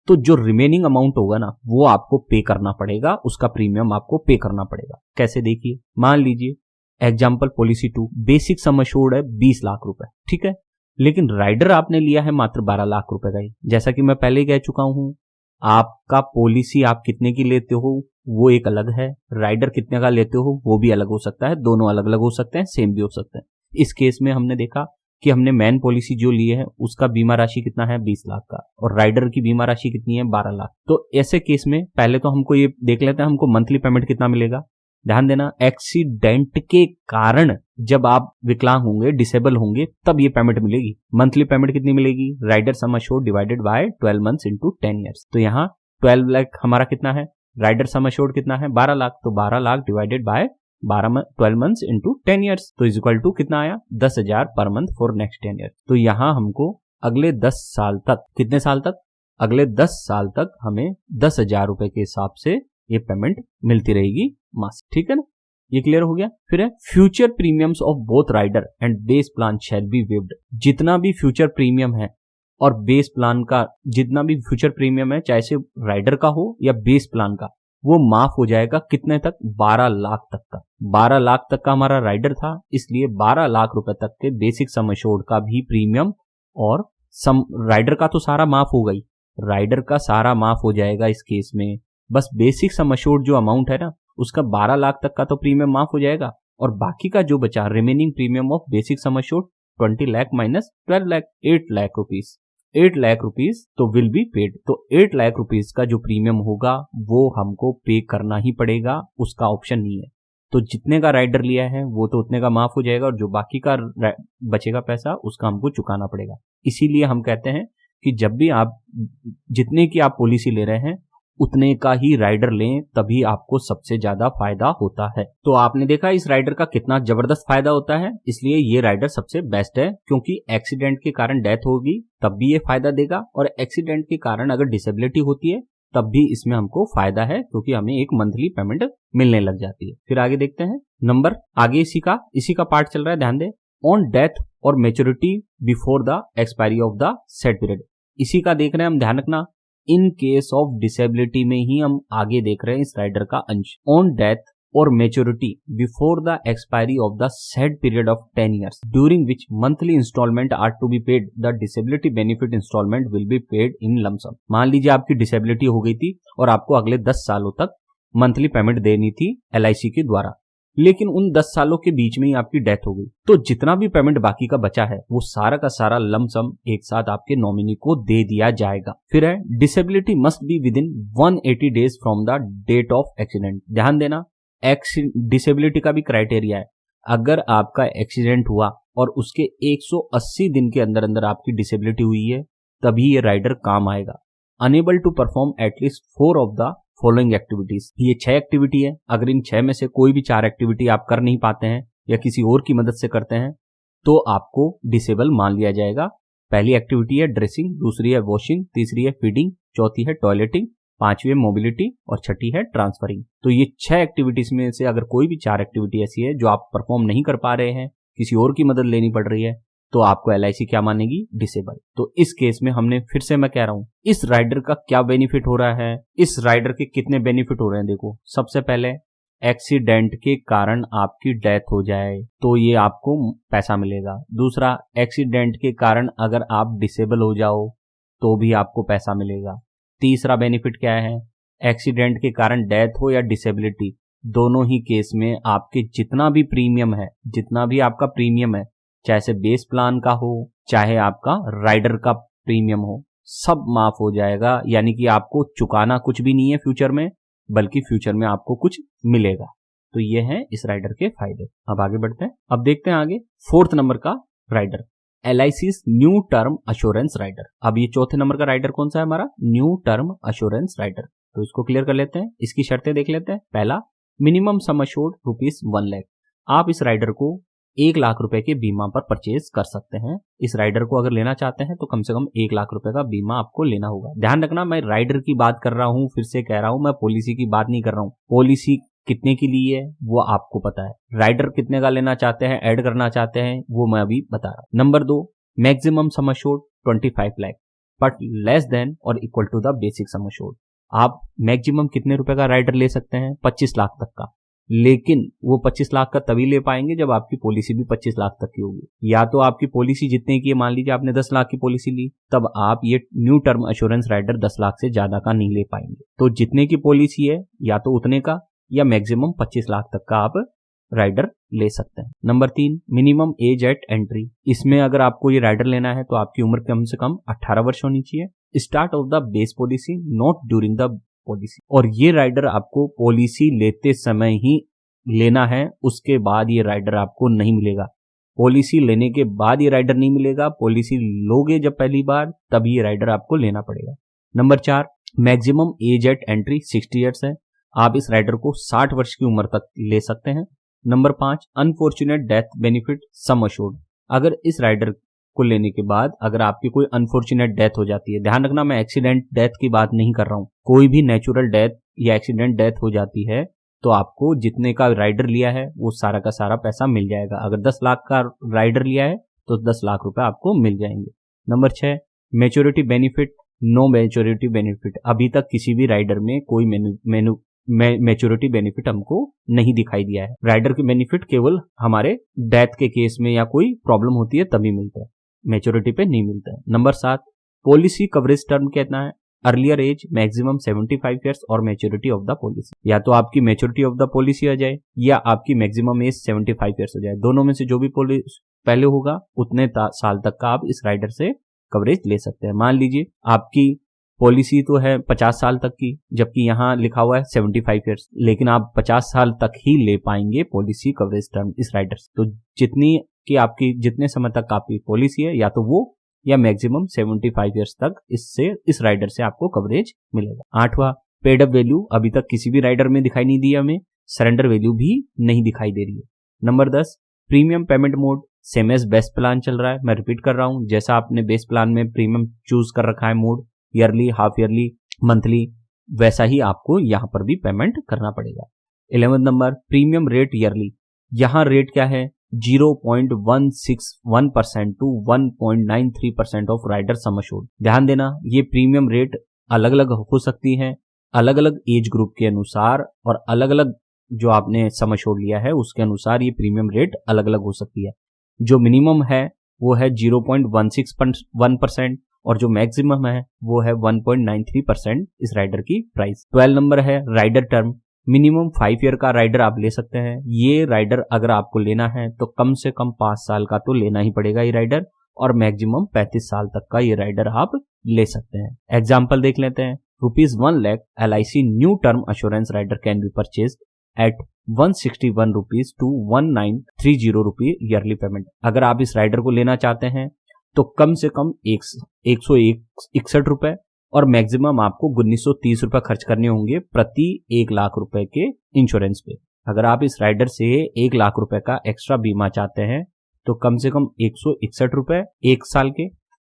तो जो रिमेनिंग अमाउंट होगा ना वो आपको पे करना पड़ेगा, उसका प्रीमियम आपको पे करना पड़ेगा। कैसे, देखिए, मान लीजिए example policy 2, basic sum assured है 20 लाख रुपए, ठीक है, लेकिन राइडर आपने लिया है मात्र 12 लाख रुपए का ही। जैसा कि मैं पहले ही कह चुका हूं, आपका पॉलिसी आप कितने की लेते हो वो एक अलग है, राइडर कितने का लेते हो वो भी अलग हो सकता है, दोनों अलग अलग हो सकते हैं, सेम भी हो सकते हैं। इस केस में हमने देखा कि हमने मैन पॉलिसी जो ली है उसका बीमा राशि कितना है 20 लाख का, और राइडर की बीमा राशि कितनी है 12 लाख। तो ऐसे केस में पहले तो हमको ये देख लेते हैं हमको मंथली पेमेंट कितना मिलेगा। ध्यान देना, एक्सीडेंट के कारण जब आप विकलांग होंगे, डिसेबल होंगे, तब ये पेमेंट मिलेगी। मंथली पेमेंट कितनी मिलेगी, rider sum assured divided by 12 months into 10 years. तो यहाँ 12 लाख हमारा कितना है, राइडर सम अश्योर्ड कितना है 12 लाख, तो 12 lakh divided by 12 months into 10 years, तो इज इक्वल टू कितना आया 10,000 per month for next 10 year. तो यहाँ हमको अगले 10 साल तक, कितने साल तक, अगले 10 साल तक हमें 10,000 रुपए के हिसाब से ये पेमेंट मिलती रहेगी मासिक। ठीक है ना, ये क्लियर हो गया। फिर है future premiums of both rider and base plan shall be waived. जितना भी फ्यूचर प्रीमियम है और बेस प्लान का जितना भी फ्यूचर प्रीमियम है, चाहे से राइडर का हो या बेस प्लान का, वो माफ हो जाएगा। कितने तक, 12 लाख तक का। 12 लाख तक का हमारा राइडर था, इसलिए 12 लाख रुपए तक के बेसिक सम एश्योर्ड का भी प्रीमियम और सम राइडर का तो सारा माफ हो गई, राइडर का सारा माफ हो जाएगा इस केस में। बस बेसिक सम एश्योर्ड जो अमाउंट है ना उसका 12 लाख तक का तो प्रीमियम माफ हो जाएगा, और बाकी का जो बचा remaining premium of basic sum assured 20 lakh minus 12 lakh 8 lakh rupees, 8 lakh rupees तो विल बी पेड। तो 8 लाख रुपीज का जो प्रीमियम होगा वो हमको पे करना ही पड़ेगा, उसका ऑप्शन नहीं है। तो जितने का राइडर लिया है वो तो उतने का माफ हो जाएगा, और जो बाकी का बचेगा पैसा उसका हमको चुकाना पड़ेगा। इसीलिए हम कहते हैं कि जब भी आप जितने की आप पॉलिसी ले रहे हैं उतने का ही राइडर लें, तभी आपको सबसे ज्यादा फायदा होता है। तो आपने देखा इस राइडर का कितना जबरदस्त फायदा होता है, इसलिए ये राइडर सबसे बेस्ट है। क्योंकि एक्सीडेंट के कारण डेथ होगी तब भी ये फायदा देगा, और एक्सीडेंट के कारण अगर डिसेबिलिटी होती है तब भी इसमें हमको फायदा है, क्योंकि हमें एक मंथली पेमेंट मिलने लग जाती है। फिर आगे देखते हैं नंबर, आगे इसी का पार्ट चल रहा है, ध्यान दे। ऑन डेथ और maturity before the expiry of the set period, इसी का देख रहे हैं हम, ध्यान रखना। इन केस ऑफ डिसेबिलिटी में ही हम आगे देख रहे हैं इस राइडर का अंश। ऑन डेथ और maturity before the expiry of the said period of 10 years during which monthly instalment are to be paid, the disability benefit instalment will be paid in lump sum. मान लीजिए आपकी disability हो गई थी और आपको अगले 10 सालों तक मंथली पेमेंट देनी थी LIC के द्वारा, लेकिन उन 10 सालों के बीच में ही आपकी डेथ हो गई, तो जितना भी पेमेंट बाकी का बचा है वो सारा का सारा लमसम एक साथ आपके नॉमिनी को दे दिया जाएगा। फिर है disability must be within 180 days from the date of accident. ध्यान देना, डिसेबिलिटी का भी क्राइटेरिया है। अगर आपका एक्सीडेंट हुआ और उसके 180 दिन के अंदर अंदर आपकी डिसेबिलिटी हुई है तभी ये राइडर काम आएगा। Unable to perform at least 4 of the following activities, ये 6 एक्टिविटी है। अगर इन 6 में से कोई भी 4 एक्टिविटी आप कर नहीं पाते हैं या किसी और की मदद से करते हैं तो आपको डिसेबल मान लिया जाएगा। पहली एक्टिविटी है ड्रेसिंग, दूसरी है वॉशिंग, तीसरी है फीडिंग, चौथी है टॉयलेटिंग, पांचवी है मोबिलिटी और छठी है ट्रांसफरिंग। तो ये 6 एक्टिविटीज में से अगर कोई भी 4 एक्टिविटी ऐसी है जो आप परफॉर्म नहीं कर पा रहे हैं, किसी और की मदद लेनी पड़ रही है, तो आपको LIC क्या मानेगी, डिसेबल। तो इस केस में हमने फिर से मैं कह रहा हूं इस राइडर का क्या बेनिफिट हो रहा है, इस राइडर के कितने बेनिफिट हो रहे हैं। देखो, सबसे पहले एक्सीडेंट के कारण आपकी डेथ हो जाए तो ये आपको पैसा मिलेगा। दूसरा, एक्सीडेंट के कारण अगर आप डिसेबल हो जाओ तो भी आपको पैसा मिलेगा। तीसरा बेनिफिट क्या है, एक्सीडेंट के कारण डेथ हो या डिसेबिलिटी, दोनों ही केस में आपके जितना भी प्रीमियम है, जितना भी आपका प्रीमियम है, चाहे से बेस प्लान का हो चाहे आपका राइडर का प्रीमियम हो, सब माफ हो जाएगा। यानी कि आपको चुकाना कुछ भी नहीं है फ्यूचर में, बल्कि फ्यूचर में आपको कुछ मिलेगा। तो ये है इस राइडर के फायदे। अब आगे बढ़ते हैं, अब देखते हैं आगे 4th नंबर का rider, LIC's new term assurance rider. अब ये 4th नंबर का राइडर कौन सा है हमारा, न्यू टर्म अश्योरेंस राइडर। तो इसको क्लियर कर लेते हैं, इसकी शर्तें देख लेते हैं। पहला, मिनिमम सम अश्योर्ड ₹1 लाख। आप इस राइडर को 1 लाख रुपए के बीमा पर परचेज कर सकते हैं। इस राइडर को अगर लेना चाहते हैं तो कम से कम 1 लाख रुपए का बीमा आपको लेना होगा। ध्यान रखना, मैं राइडर की बात कर रहा हूं, फिर से कह रहा हूं, मैं पॉलिसी की बात नहीं कर रहा हूं। पॉलिसी कितने की ली है वो आपको पता है, राइडर कितने का लेना चाहते हैं, ऐड करना चाहते हैं, वो मैं अभी बता रहा हूं। Number 2, maximum sum assured 25 lakh but less than और equal to the basic sum assured. आप मैक्सिमम कितने रुपए का राइडर ले सकते हैं, 25 लाख तक का। लेकिन वो 25 लाख का तभी ले पाएंगे जब आपकी पॉलिसी भी 25 लाख तक की होगी। या तो आपकी पॉलिसी जितने की है, मान लीजिए आपने 10 लाख की पॉलिसी ली, तब आप ये new term assurance rider 10 lakh से ज्यादा का नहीं ले पाएंगे। तो जितने की पॉलिसी है या तो उतने का या मैक्सिमम 25 लाख तक का आप राइडर ले सकते हैं। Number 3, minimum age eight entry. इसमें अगर आपको ये राइडर लेना है तो आपकी उम्र कम से कम 18 वर्ष होनी चाहिए। Start of the base policy, not during the policy. और ये राइडर आपको पॉलिसी लेते समय ही लेना है, उसके बाद ये राइडर आपको नहीं मिलेगा। पॉलिसी लेने के बाद ये राइडर नहीं मिलेगा, पॉलिसी लोगे जब पहली बार तब ये राइडर आपको लेना पड़ेगा। Number 4, maximum age eight entry 60 years है। आप इस राइडर को 60 वर्ष की उम्र तक ले सकते हैं। Number 5, unfortunate death benefit sum assured. अगर इस राइडर को लेने के बाद अगर आपकी कोई अनफॉर्चुनेट डेथ हो जाती है, ध्यान रखना मैं एक्सीडेंट डेथ की बात नहीं कर रहा हूं, कोई भी नेचुरल डेथ या एक्सीडेंट डेथ हो जाती है तो आपको जितने का राइडर लिया है वो सारा का सारा पैसा मिल जाएगा। अगर 10 लाख का राइडर लिया है तो 10 लाख रुपए आपको मिल जाएंगे। Number 6, maturity benefit, no maturity benefit. अभी तक किसी भी राइडर में कोई मैच्योरिटी बेनिफिट हमको नहीं दिखाई दिया है। राइडर के बेनिफिट केवल हमारे डेथ के केस में या कोई प्रॉब्लम होती है तभी मिलता है, मैच्योरिटी पे नहीं मिलता है। नंबर 7, पॉलिसी कवरेज टर्म कितना है, अर्लियर एज मैक्सिमम 75 ईयर्स और मैच्योरिटी ऑफ द पॉलिसी। या तो आपकी मैच्योरिटी ऑफ द पॉलिसी आ जाए या आपकी मैक्सिमम एज 75 ईयर्स हो जाए, दोनों में से जो भी पॉलिसी पहले होगा उतने साल तक का आप इस राइडर से कवरेज ले सकते हैं। मान लीजिए आपकी पॉलिसी तो है 50 साल तक की, जबकि यहाँ लिखा हुआ है 75 ईयर्स, लेकिन आप 50 साल तक ही ले पाएंगे पॉलिसी कवरेज टर्म इस राइडर से। तो जितनी कि आपकी जितने समय तक आपकी पॉलिसी है या तो वो या मैक्सिमम 75 ईयर्स तक इस राइडर से आपको कवरेज मिलेगा। 8वां, पेड अप वैल्यू अभी तक किसी भी राइडर में दिखाई नहीं दी हमें, सरेंडर वैल्यू भी नहीं दिखाई दे रही है। Number 10, premium payment mode same as best plan चल रहा है। मैं रिपीट कर रहा हूं, जैसा आपने बेस प्लान में प्रीमियम चूज कर रखा है mode, yearly, half yearly, monthly, वैसा ही आपको यहां पर भी पेमेंट करना पड़ेगा। 11 नंबर, प्रीमियम रेट ईयरली। यहां रेट क्या है, 0.161% to 1.93% of rider sum assured. ध्यान देना, ये प्रीमियम रेट अलग अलग हो सकती है अलग अलग एज ग्रुप के अनुसार, और अलग अलग जो आपने सम अश्योर्ड लिया है उसके अनुसार ये प्रीमियम रेट अलग अलग हो सकती है। जो मिनिमम है वो है 0.161% और जो मैक्सिमम है वो है 1.93% इस राइडर की प्राइस। 12 नंबर है राइडर टर्म। मिनिमम 5 ईयर का राइडर आप ले सकते हैं। ये राइडर अगर आपको लेना है तो कम से कम 5 साल का तो लेना ही पड़ेगा ये राइडर, और मैक्सिमम 35 साल तक का ये राइडर आप ले सकते हैं। एग्जाम्पल देख लेते हैं। ₹1 lakh LIC new term assurance rider can be purchased at 161 rupees to 1930 rupee yearly payment. अगर आप इस राइडर को लेना चाहते हैं तो कम से कम 161 रुपए और मैक्सिमम आपको 1930 रुपए खर्च करने होंगे प्रति 1 लाख रुपए के इंश्योरेंस पे। अगर आप इस राइडर से 1 लाख रुपए का एक्स्ट्रा बीमा चाहते हैं तो कम से कम 161 रुपए 1 साल के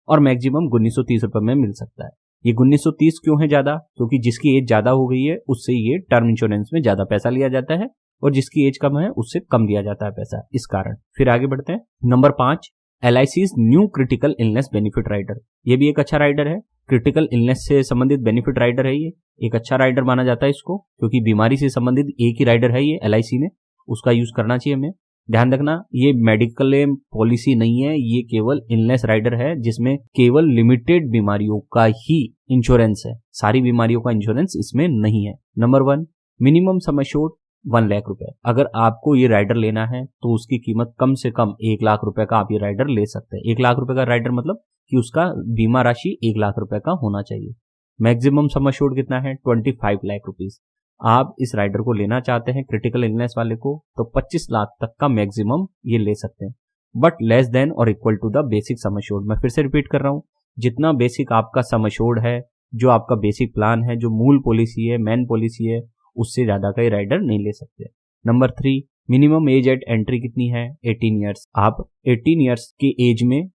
और मैक्सिमम 1930 रुपए में मिल सकता है। ये 1930 क्यों है ज्यादा? क्योंकि जिसकी एज ज्यादा हो गई है उससे ये टर्म इंश्योरेंस में ज्यादा पैसा लिया जाता है और जिसकी एज कम है उससे कम दिया जाता है पैसा, इस कारण। फिर आगे बढ़ते हैं। Number 5, LIC's new critical illness benefit rider. ये भी एक अच्छा राइडर है, क्रिटिकल इलनेस से संबंधित बेनिफिट राइडर है। ये एक अच्छा राइडर माना जाता है इसको, क्योंकि बीमारी से संबंधित एक ही राइडर है ये LIC में, उसका यूज करना चाहिए हमें। ध्यान रखना, ये मेडिकल पॉलिसी नहीं है, ये केवल इलनेस राइडर है जिसमें केवल लिमिटेड बीमारियों का ही इंश्योरेंस है, सारी बीमारियों का इंश्योरेंस इसमें नहीं है। Number 1, minimum sum assured 1 lakh रुपए। अगर आपको ये राइडर लेना है तो उसकी कीमत कम से कम 1 लाख रुपए का आप ये राइडर ले सकते हैं। 1 लाख रुपए का राइडर मतलब कि उसका बीमा राशि 1 लाख रुपए का होना चाहिए। मैक्सिमम सम अश्योर्ड कितना है? 25 लाख रुपीज। आप इस राइडर को लेना चाहते हैं क्रिटिकल इलनेस वाले को तो 25 लाख तक का मैक्सिमम ये ले सकते हैं, बट लेस देन और equal to the basic sum assured. मैं फिर से रिपीट कर रहा हूं, जितना बेसिक आपका सम अश्योर्ड है, जो आपका बेसिक प्लान है, जो मूल पॉलिसी है, मेन पॉलिसी है, उससे ज्यादा का राइडर नहीं ले सकते। Number 3, minimum age eight entry कितनी है? 18 ईयर्स। आप 18 ईयर्स की एज में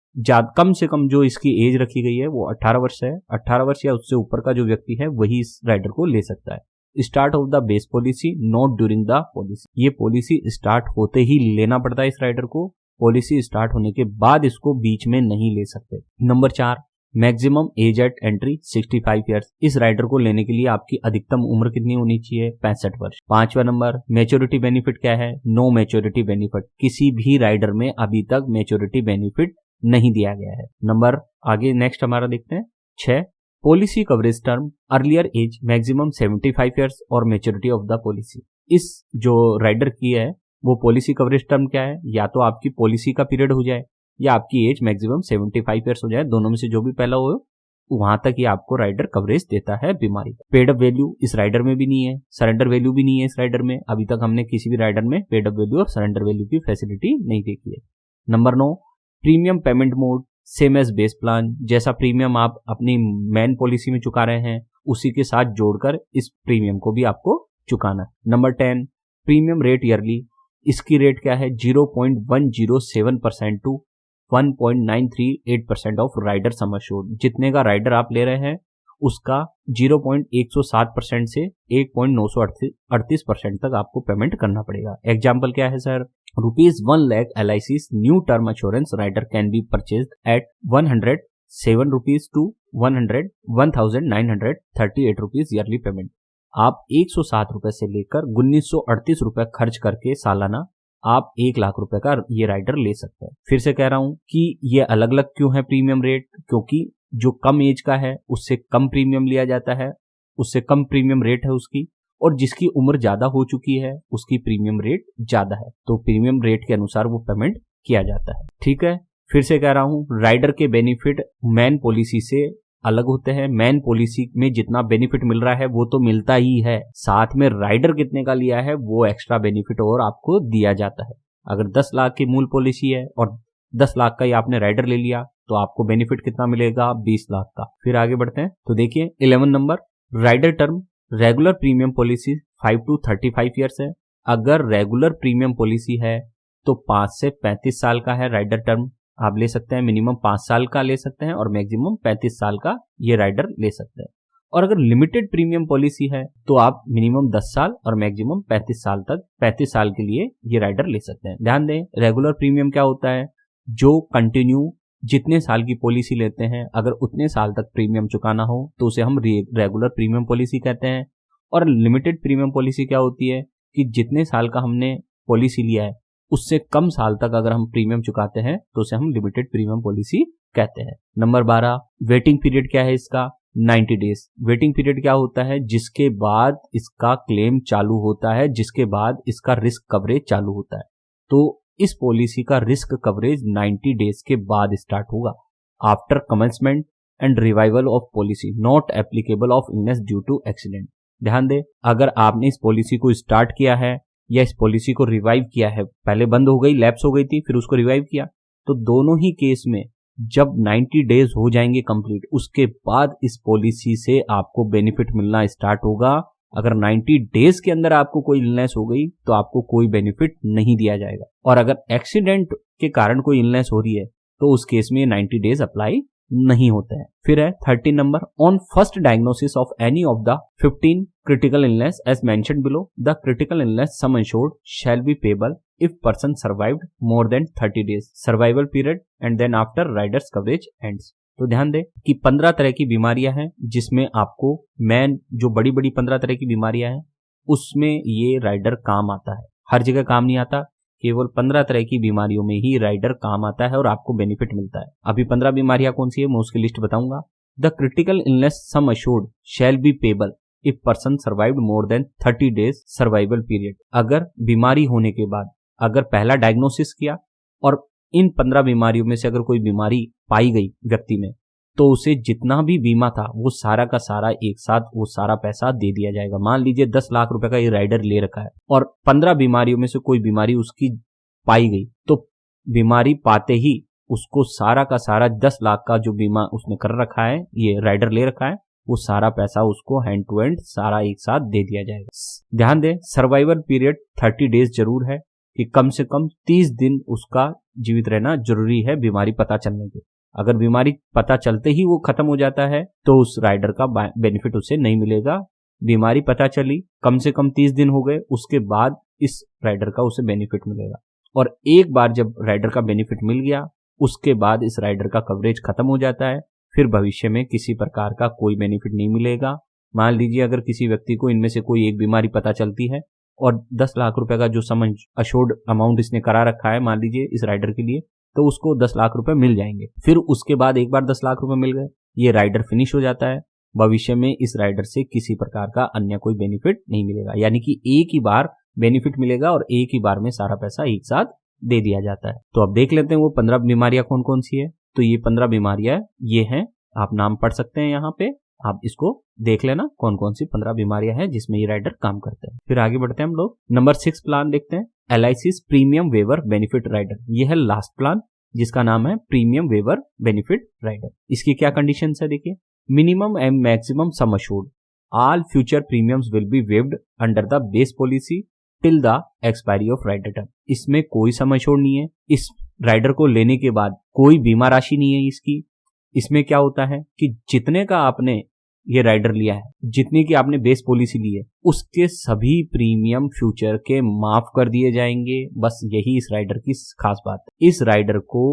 कम से कम जो इसकी एज रखी गई है वो 18 वर्ष है। 18 वर्ष या उससे ऊपर का जो व्यक्ति है वही इस राइडर को ले सकता है। Start of the base policy, not during the policy. ये पॉलिसी स्टार्ट होते ही लेना पड़ता है इस राइडर को, पॉलिसी स्टार्ट होने के बाद इसको बीच में नहीं ले सकते। Number 4, maximum age eight entry 65 years. इस राइडर को लेने के लिए आपकी अधिकतम उम्र कितनी होनी चाहिए? 65 वर्ष। 5वां नंबर, मैच्योरिटी बेनिफिट क्या है? No maturity benefit. किसी भी राइडर में अभी तक मैच्योरिटी बेनिफिट नहीं दिया गया है। नंबर आगे नेक्स्ट हमारा देखते हैं 6, policy coverage term earlier age maximum 75 years और मैच्योरिटी ऑफ द पॉलिसी। इस जो राइडर की है वो पॉलिसी कवरेज टर्म क्या है? या तो आपकी पॉलिसी का पीरियड हो जाए या आपकी एज मैक्सिमम 75 ईयर्स हो जाए, दोनों में से जो भी पहला हो वहां तक ही आपको राइडर कवरेज देता है बीमारी का। पेड अप वैल्यू इस राइडर में भी नहीं है, सरेंडर वैल्यू भी नहीं है इस राइडर में। अभी तक हमने किसी भी राइडर में पेड अप वैल्यू और सरेंडर वैल्यू की फैसिलिटी नहीं देखी है। Number 9, premium payment mode same as base plan. जैसा प्रीमियम आप अपनी मेन पॉलिसी में चुका रहे हैं उसी के साथ जोड़कर इस प्रीमियम को भी आपको चुकाना। Number 10, premium rate yearly. इसकी रेट क्या है? 0.107% to 1.938% of rider sum assured. जितने का राइडर आप ले रहे हैं उसका 0.107% से 1.938% तक आपको पेमेंट करना पड़ेगा। एग्जाम्पल क्या है sir? ₹1 lakh LIC's new term assurance rider can be purchased at 107 rupees to 1,938 rupees yearly payment. आप 107 रुपए से लेकर 1938 रुपए खर्च करके सालाना आप 1 लाख रुपए का ये राइडर ले सकते हैं। फिर से कह रहा हूं कि ये अलग अलग क्यों है प्रीमियम रेट, क्योंकि जो कम एज का है उससे कम प्रीमियम लिया जाता है, उससे कम प्रीमियम रेट है उसकी, और जिसकी उम्र ज्यादा हो चुकी है उसकी प्रीमियम रेट ज्यादा है, तो प्रीमियम रेट के अनुसार वो पेमेंट किया जाता है। ठीक है, फिर से कह रहा हूं राइडर के बेनिफिट मैन पॉलिसी से अलग होते हैं। मैन पॉलिसी में जितना बेनिफिट मिल रहा है वो तो मिलता ही है, साथ में राइडर कितने का लिया है वो एक्स्ट्रा बेनिफिट और आपको दिया जाता है। अगर 10 लाख की मूल पॉलिसी है और 10 लाख का ही आपने राइडर ले लिया तो आपको बेनिफिट कितना मिलेगा? 20 लाख का। फिर आगे बढ़ते हैं तो देखिए 11 number, rider term regular premium policy 5 to 35 years है। अगर रेगुलर प्रीमियम पॉलिसी है तो 5 से 35 साल का है राइडर टर्म आप ले सकते हैं। मिनिमम 5 साल का ले सकते हैं और मैक्सिमम 35 साल का ये राइडर ले सकते हैं। और अगर लिमिटेड प्रीमियम पॉलिसी है तो आप मिनिमम 10 साल और मैक्सिमम 35 साल तक 35 साल के लिए ये राइडर ले सकते हैं। ध्यान दें, रेगुलर प्रीमियम क्या होता है? जो कंटिन्यू जितने साल की पॉलिसी लेते हैं अगर उतने साल तक प्रीमियम चुकाना हो तो उसे हम रेगुलर प्रीमियम पॉलिसी कहते हैं। और लिमिटेड प्रीमियम पॉलिसी क्या होती है कि जितने साल का हमने पॉलिसी लिया है उससे कम साल तक अगर हम प्रीमियम चुकाते हैं तो उसे हम लिमिटेड प्रीमियम पॉलिसी कहते हैं। नंबर 12, वेटिंग पीरियड क्या है इसका? 90 डेज। वेटिंग पीरियड क्या होता है? जिसके बाद इसका क्लेम चालू होता है, जिसके बाद इसका रिस्क कवरेज चालू होता है। तो इस पॉलिसी का रिस्क कवरेज 90 डेज के बाद स्टार्ट होगा। After commencement and revival of policy not applicable of illness due to accident. ध्यान दे, अगर आपने इस पॉलिसी को स्टार्ट किया है या इस पॉलिसी को रिवाइव किया है, पहले बंद हो गई, लैप्स हो गई थी, फिर उसको रिवाइव किया, तो दोनों ही केस में जब 90 डेज हो जाएंगे कंप्लीट उसके बाद इस पॉलिसी से आपको बेनिफिट मिलना स्टार्ट होगा। अगर 90 डेज के अंदर आपको कोई इलनेस हो गई तो आपको कोई बेनिफिट नहीं दिया जाएगा। और अगर एक्सीडेंट के कारण कोई इलनेस हो रही है तो उस केस में 90 डेज अप्लाई नहीं होते हैं। फिर है 13 number, on first diagnosis of any of the 15 critical illness as mentioned below, the critical illness sum assured shall be payable if person survived more than 30 days survival period and then after rider's coverage ends। तो ध्यान दें कि 15 तरह की बीमारियां हैं जिसमें आपको मैन जो बड़ी बड़ी 15 तरह की बीमारियां हैं उसमें ये राइडर काम आता है। हर जगह काम नहीं आता, केवल 15 तरह की बीमारियों में ही राइडर काम आता है और आपको बेनिफिट मिलता है। अभी 15 बीमारियां कौन सी है मैं उसकी लिस्ट बताऊंगा। The critical illness sum assured shall be payable if person survived more than 30 days survival period. अगर बीमारी होने के बाद अगर पहला डायग्नोसिस किया और इन 15 बीमारियों में से अगर कोई बीमारी पाई गई व्यक्ति में तो उसे जितना भी बीमा था वो सारा का सारा एक साथ वो सारा पैसा दे दिया जाएगा। मान लीजिए 10 लाख रुपए का ये राइडर ले रखा है और 15 बीमारियों में से कोई बीमारी उसकी पाई गई तो बीमारी पाते ही उसको सारा का सारा 10 लाख का जो बीमा उसने कर रखा है ये राइडर ले रखा है वो सारा पैसा उसको हैंड टू हैंड सारा एक साथ दे दिया जाएगा। ध्यान दें, सर्वाइवल पीरियड 30 डेज जरूर है कि कम से कम 30 दिन उसका जीवित रहना जरूरी है बीमारी पता चलने के। अगर बीमारी पता चलते ही वो खत्म हो जाता है तो उस राइडर का बेनिफिट उसे नहीं मिलेगा। बीमारी पता चली, कम से कम 30 दिन हो गए, उसके बाद इस राइडर का उसे बेनिफिट मिलेगा। और एक बार जब राइडर का बेनिफिट मिल गया उसके बाद इस राइडर का कवरेज खत्म हो जाता है, फिर भविष्य में किसी प्रकार का कोई बेनिफिट नहीं मिलेगा। मान लीजिए अगर किसी व्यक्ति को इनमें से कोई एक बीमारी पता चलती है और 10 लाख रुपए का जो सम अशोर्ड अमाउंट इसने करा रखा है मान लीजिए इस राइडर के लिए, तो उसको 10 लाख रुपए मिल जाएंगे। फिर उसके बाद एक बार 10 लाख रुपए मिल गए, ये राइडर फिनिश हो जाता है। भविष्य में इस राइडर से किसी प्रकार का अन्य कोई बेनिफिट नहीं मिलेगा, यानी कि एक ही बार बेनिफिट मिलेगा और एक ही बार में सारा पैसा एक साथ दे दिया जाता है। तो अब देख लेते हैं वो 15 बीमारियां कौन कौन सी है। तो ये 15 बीमारियां ये हैं, आप नाम पढ़ सकते हैं यहाँ पे, आप इसको देख लेना कौन कौन सी 15 बीमारियां हैं जिसमें ये राइडर काम करते हैं। फिर आगे बढ़ते हैं हम लोग, नंबर 6 प्लान देखते हैं, LIC's premium waiver benefit rider. ये है लास्ट प्लान जिसका नाम है प्रीमियम वेवर बेनिफिट राइडर। इसकी क्या कंडीशन है देखिए, minimum and maximum sum assured, all future premiums will be waived under the base policy till the expiry of rider term. इसमें कोई सम अश्योर्ड नहीं है, इस राइडर को लेने के बाद कोई बीमा राशि नहीं है इसकी। इसमें क्या होता है कि जितने का आपने ये राइडर लिया है, जितनी की आपने बेस पॉलिसी ली है, उसके सभी प्रीमियम फ्यूचर के माफ कर दिए जाएंगे। बस यही इस राइडर की खास बात है। इस राइडर को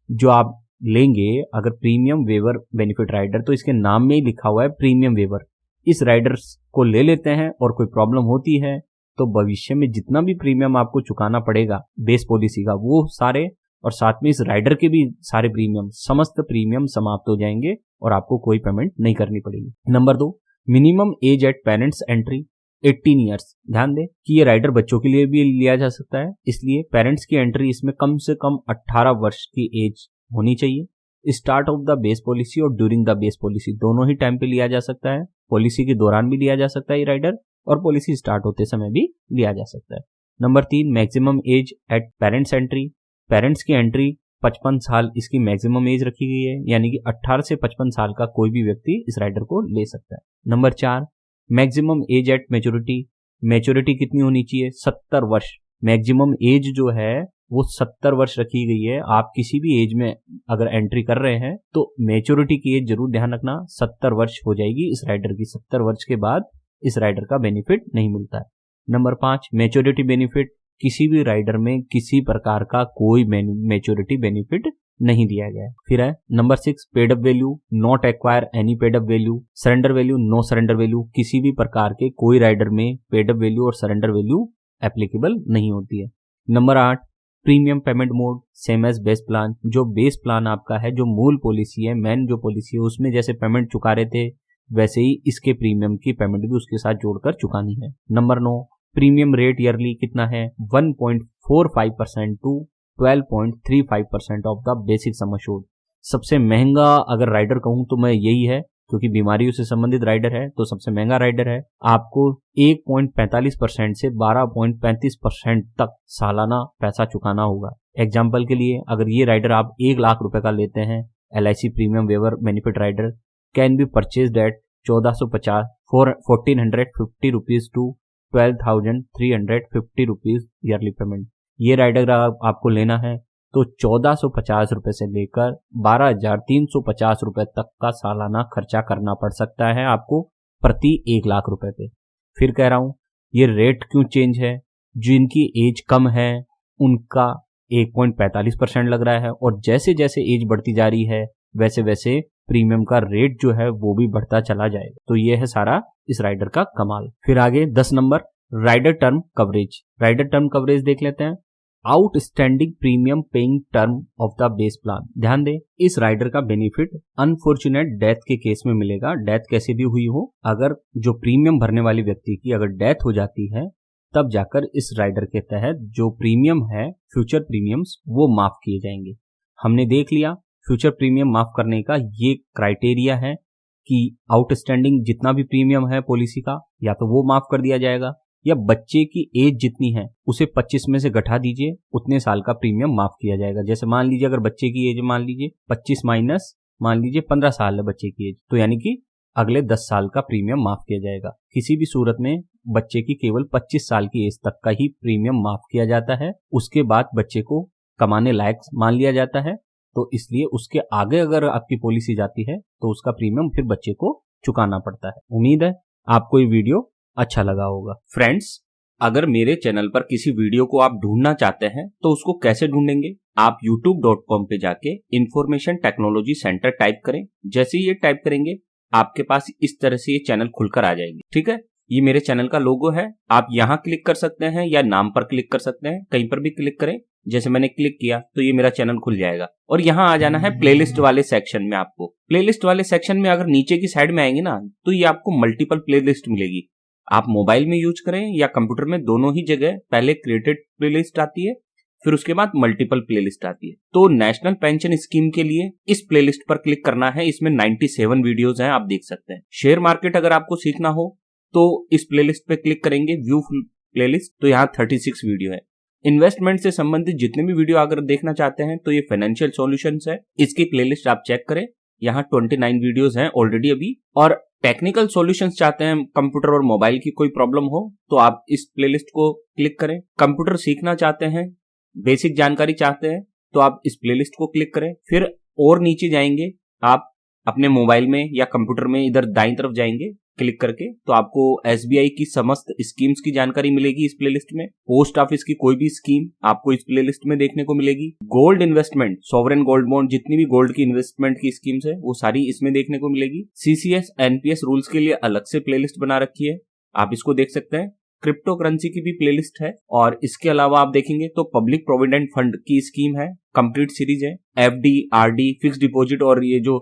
जो आप लेंगे अगर प्रीमियम वेवर बेनिफिट राइडर, तो इसके नाम में ही लिखा हुआ है प्रीमियम वेवर। इस राइडर को ले लेते हैं और कोई प्रॉब्लम होती है तो भविष्य में जितना भी प्रीमियम आपको चुकाना पड़ेगा बेस पॉलिसी का, वो सारे और साथ में इस राइडर के भी सारे प्रीमियम, समस्त प्रीमियम समाप्त हो जाएंगे और आपको कोई पेमेंट नहीं करनी पड़ेगी। Number 2, minimum age at parents entry 18 years. ध्यान दें कि ये राइडर बच्चों के लिए भी लिया जा सकता है, इसलिए पेरेंट्स की एंट्री इसमें कम से कम 18 वर्ष की एज होनी चाहिए। Start of the base policy और ड्यूरिंग द बेस पॉलिसी दोनों ही टाइम पे लिया जा सकता है। पॉलिसी के दौरान भी लिया जा सकता है ये राइडर और पॉलिसी स्टार्ट होते समय भी लिया जा सकता है। Number 3, maximum age at parents entry. Parents की एंट्री 55 साल इसकी मैक्सिमम एज रखी गई है, यानी कि 18 से 55 साल का कोई भी व्यक्ति इस राइडर को ले सकता है। Number 4, maximum age at maturity. Maturity कितनी होनी चाहिए? 70 वर्ष। मैक्सिमम एज जो है वो 70 वर्ष रखी गई है। आप किसी भी एज में अगर एंट्री कर रहे हैं तो मैच्योरिटी की एज जरूर ध्यान रखना, 70 वर्ष हो जाएगी इस राइडर की। 70 वर्ष के बाद इस राइडर का बेनिफिट नहीं मिलता है। Number 5, maturity benefit. किसी भी राइडर में किसी प्रकार का कोई मैच्योरिटी बेनिफिट नहीं दिया गया है। फिर है number 6, paid up value, not acquire any paid up value, surrender value, no surrender value. किसी भी प्रकार के कोई राइडर में पेड अप वैल्यू और सरेंडर वैल्यू एप्लीकेबल नहीं होती है। Number 8, premium payment mode same as base plan. जो बेस प्लान आपका है, जो मूल पॉलिसी है, मेन जो पॉलिसी है, उसमें जैसे पेमेंट चुका रहे थे वैसे ही इसके प्रीमियम की पेमेंट भी उसके साथ जोड़कर चुकानी है। नंबर 9, प्रीमियम रेट ईयरली कितना है? 1.45% to 12.35% of the basic sum assured. सबसे महंगा अगर राइडर कहूं तो मैं यही है, क्योंकि बीमारियों से संबंधित राइडर है तो सबसे महंगा राइडर है। आपको 1.45% से 12.35% तक सालाना पैसा चुकाना होगा। एग्जाम्पल के लिए अगर ये राइडर आप 1 लाख रुपए का लेते हैं, LIC premium waiver benefit rider can be purchased at 1450 1450 rupees to 12,350 rupees yearly payment. ये राइडर आपको लेना है तो 1450 रुपए से लेकर 12,350 रुपए तक का सालाना खर्चा करना पड़ सकता है आपको प्रति 1 लाख रुपए पे। फिर कह रहा हूं ये रेट क्यों चेंज है? जिनकी एज कम है उनका 1.45% लग रहा है और जैसे जैसे एज बढ़ती जा रही है वैसे वैसे प्रीमियम का रेट जो है वो भी बढ़ता चला जाएगा। तो ये है सारा इस राइडर का कमाल। फिर आगे 10 number, rider term coverage. Rider term coverage देख लेते हैं। Outstanding premium paying term of the base plan. ध्यान दें इस राइडर का बेनिफिट अनफॉर्चुनेट डेथ के केस में मिलेगा। डेथ कैसे भी हुई हो, अगर जो प्रीमियम भरने वाली व्यक्ति की अगर डेथ हो जाती है तब जाकर इस राइडर के तहत जो प्रीमियम है, फ्यूचर प्रीमियम्स, वो माफ किए जाएंगे। हमने देख लिया फ्यूचर प्रीमियम माफ करने का ये क्राइटेरिया है कि आउटस्टैंडिंग जितना भी प्रीमियम है पॉलिसी का या तो वो माफ कर दिया जाएगा या बच्चे की एज जितनी है उसे 25 में से घटा दीजिए, उतने साल का प्रीमियम माफ किया जाएगा। जैसे मान लीजिए अगर बच्चे की एज मान लीजिए 25 माइनस मान लीजिए 15 साल है बच्चे की एज, तो यानी कि अगले 10 साल का प्रीमियम माफ किया जाएगा। किसी भी सूरत में बच्चे की केवल 25 साल की एज तक का ही प्रीमियम माफ किया जाता है, उसके बाद बच्चे को कमाने लायक मान लिया जाता है। तो इसलिए उसके आगे अगर आपकी पॉलिसी जाती है तो उसका प्रीमियम फिर बच्चे को चुकाना पड़ता है। उम्मीद है आपको ये वीडियो अच्छा लगा होगा। फ्रेंड्स, अगर मेरे चैनल पर किसी वीडियो को आप ढूंढना चाहते हैं तो उसको कैसे ढूंढेंगे आप youtube.com पे जाके इंफॉर्मेशन टेक्नोलॉजी सेंटर टाइप करें। जैसे ही ये टाइप करेंगे आपके पास इस तरह से ये चैनल खुलकर आ जाएगी। ठीक है, ये मेरे चैनल का लोगो है। आप यहाँ क्लिक कर सकते हैं या नाम पर क्लिक कर सकते हैं, कहीं पर भी क्लिक करें। जैसे मैंने क्लिक किया तो ये मेरा चैनल खुल जाएगा और यहाँ आ जाना है प्लेलिस्ट वाले सेक्शन में। आपको प्लेलिस्ट वाले सेक्शन में अगर नीचे की साइड में आएंगे ना तो ये आपको मल्टीपल प्लेलिस्ट मिलेगी। आप मोबाइल में यूज करें या कंप्यूटर में, दोनों ही जगह पहले क्रिएटेड प्लेलिस्ट आती है, फिर उसके बाद मल्टीपल प्लेलिस्ट आती है। तो नेशनल पेंशन स्कीम के लिए इस प्लेलिस्ट पर क्लिक करना है। इसमें 97 वीडियोस हैं, आप देख सकते हैं। शेयर मार्केट अगर आपको सीखना हो तो इस प्लेलिस्ट पे क्लिक करेंगे, व्यू प्लेलिस्ट, तो यहाँ 36 वीडियो है। इन्वेस्टमेंट से संबंधित जितने भी वीडियो अगर देखना चाहते हैं तो ये फाइनेंशियल सॉल्यूशंस है, इसकी प्लेलिस्ट आप चेक करें। यहाँ 29 वीडियोस हैं ऑलरेडी अभी। और टेक्निकल सॉल्यूशंस चाहते हैं, कंप्यूटर और मोबाइल की कोई प्रॉब्लम हो तो आप इस प्लेलिस्ट को क्लिक करें। कंप्यूटर सीखना चाहते हैं, बेसिक जानकारी चाहते हैं तो आप इस प्लेलिस्ट को क्लिक करें। फिर और नीचे जाएंगे आप अपने मोबाइल में या कंप्यूटर में, इधर दाईं तरफ जाएंगे क्लिक करके, तो आपको एसबीआई की समस्त स्कीम्स की जानकारी मिलेगी इस प्लेलिस्ट में। पोस्ट ऑफिस की कोई भी स्कीम आपको इस प्लेलिस्ट में देखने को मिलेगी। Gold investment, sovereign gold bond, जितनी भी गोल्ड की इन्वेस्टमेंट की स्कीम्स है वो सारी इसमें देखने को मिलेगी। सीसीएस एनपीएस रूल्स के लिए अलग से प्लेलिस्ट बना रखी है, आप इसको देख सकते हैं। क्रिप्टो करेंसी की भी प्लेलिस्ट है। और इसके अलावा आप देखेंगे तो पब्लिक प्रोविडेंट फंड की स्कीम है, कंप्लीट सीरीज है। एफडी, आरडी, फिक्स डिपॉजिट और ये जो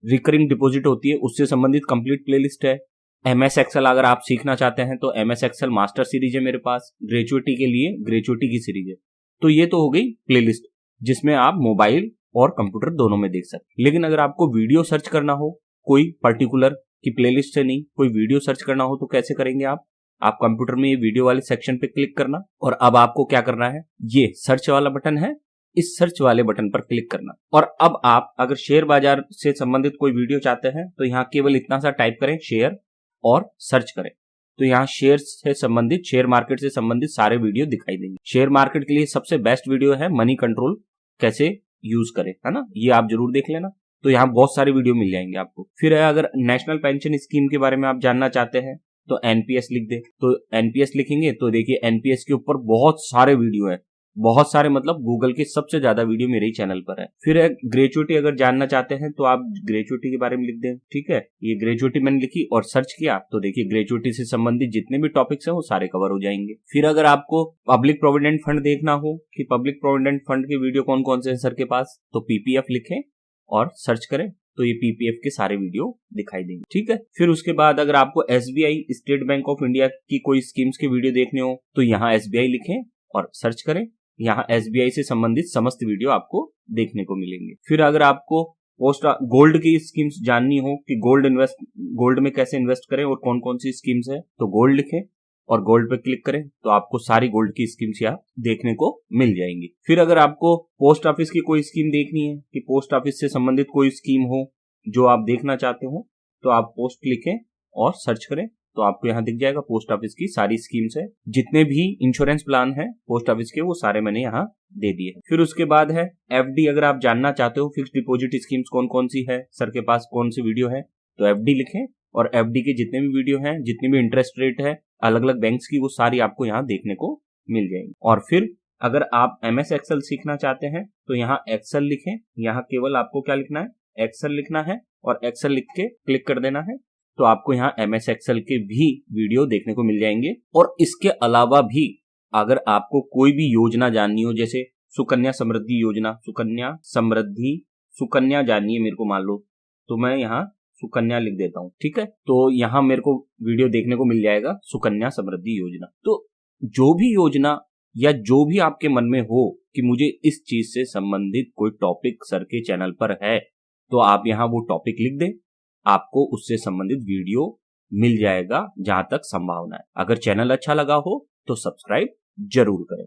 रिकरिंग डिपॉजिट होती है उससे संबंधित कंप्लीट प्लेलिस्ट है। एमएस एक्सेल अगर आप सीखना चाहते हैं तो एमएस एक्सेल मास्टर सीरीज है मेरे पास। ग्रेजुएटी के लिए ग्रेजुएटी की सीरीज है। तो ये तो हो गई प्लेलिस्ट जिसमें आप मोबाइल और कंप्यूटर दोनों में देख सकते हैं। लेकिन अगर आपको वीडियो सर्च करना हो, कोई पर्टिकुलर की प्लेलिस्ट से नहीं, कोई वीडियो सर्च करना हो तो कैसे करेंगे आप कंप्यूटर में ये वीडियो वाले सेक्शन पे क्लिक करना और अब आपको क्या करना है, ये सर्च वाला बटन है, इस सर्च वाले बटन पर क्लिक करना। और अब आप अगर शेयर बाजार से संबंधित कोई वीडियो चाहते हैं तो यहाँ केवल इतना सा टाइप करें, शेयर, और सर्च करें। तो यहाँ शेयर से संबंधित, शेयर मार्केट से संबंधित सारे वीडियो दिखाई देंगे। शेयर मार्केट के लिए सबसे बेस्ट वीडियो है मनी कंट्रोल कैसे यूज करें, है ना, ये आप जरूर देख लेना। तो यहाँ बहुत सारे वीडियो मिल जाएंगे आपको। फिर अगर नेशनल पेंशन स्कीम के बारे में आप जानना चाहते हैं तो एनपीएस लिख दे, तो एनपीएस लिखेंगे तो देखिए एनपीएस के ऊपर बहुत सारे वीडियो है, बहुत सारे, मतलब गूगल के सबसे ज्यादा वीडियो मेरे ही चैनल पर है। फिर ग्रेजुएटी अगर जानना चाहते हैं तो आप ग्रेजुएटी के बारे में लिख दें। ठीक है, ये ग्रेजुएटी मैंने लिखी और सर्च किया तो देखिए ग्रेजुएटी से संबंधित जितने भी टॉपिक्स हैं वो सारे कवर हो जाएंगे। फिर अगर आपको पब्लिक प्रोविडेंट फंड देखना हो कि पब्लिक प्रोविडेंट फंड के वीडियो कौन कौन से हैं सर के पास, तो पीपीएफ लिखें और सर्च करें तो ये पीपीएफ के सारे वीडियो दिखाई देंगे। ठीक है, फिर उसके बाद अगर आपको SBI, state bank of India की कोई स्कीम्स के वीडियो देखने हो तो यहाँ एसबीआई लिखें और सर्च करें, यहाँ एसबीआई से संबंधित समस्त वीडियो आपको देखने को मिलेंगे। फिर अगर आपको पोस्ट गोल्ड की स्कीम्स जाननी हो कि गोल्ड में कैसे इन्वेस्ट करें और कौन कौन सी स्कीम्स है, तो गोल्ड लिखें और गोल्ड पे क्लिक करें तो आपको सारी गोल्ड की स्कीम्स यहाँ देखने को मिल जाएंगी। फिर अगर आपको पोस्ट ऑफिस की कोई स्कीम देखनी है कि पोस्ट ऑफिस से संबंधित कोई स्कीम हो जो आप देखना चाहते हो तो आप पोस्ट लिखें और सर्च करें तो आपको यहाँ दिख जाएगा पोस्ट ऑफिस की सारी स्कीम्स है। जितने भी इंश्योरेंस प्लान है पोस्ट ऑफिस के वो सारे मैंने यहाँ दे दिए। फिर उसके बाद है एफडी, अगर आप जानना चाहते हो फिक्स डिपॉजिट स्कीम्स कौन कौन सी है, सर के पास कौन सी वीडियो है, तो एफडी लिखें और एफडी के जितने भी वीडियो हैं, जितनी भी इंटरेस्ट रेट है अलग अलग बैंक्स की, वो सारी आपको यहाँ देखने को मिल जाएंगी। और फिर अगर आप एमएस एक्सेल सीखना चाहते हैं तो यहाँ एक्सेल लिखें, यहाँ केवल आपको क्या लिखना है, एक्सेल लिखना है और एक्सेल लिख के क्लिक कर देना है तो आपको यहाँ एमएस एक्सेल के भी वीडियो देखने को मिल जाएंगे। और इसके अलावा भी अगर आपको कोई भी योजना जाननी हो, जैसे सुकन्या समृद्धि योजना, सुकन्या जाननी है मेरे को, मान लो तो मैं यहाँ सुकन्या लिख देता हूँ। ठीक है, तो यहाँ मेरे को वीडियो देखने को मिल जाएगा सुकन्या समृद्धि योजना। तो जो भी योजना या जो भी आपके मन में हो कि मुझे इस चीज से संबंधित कोई टॉपिक सर के चैनल पर है तो आप यहाँ वो टॉपिक लिख दें, आपको उससे संबंधित वीडियो मिल जाएगा जहां तक संभावना है। अगर चैनल अच्छा लगा हो तो सब्सक्राइब जरूर करें।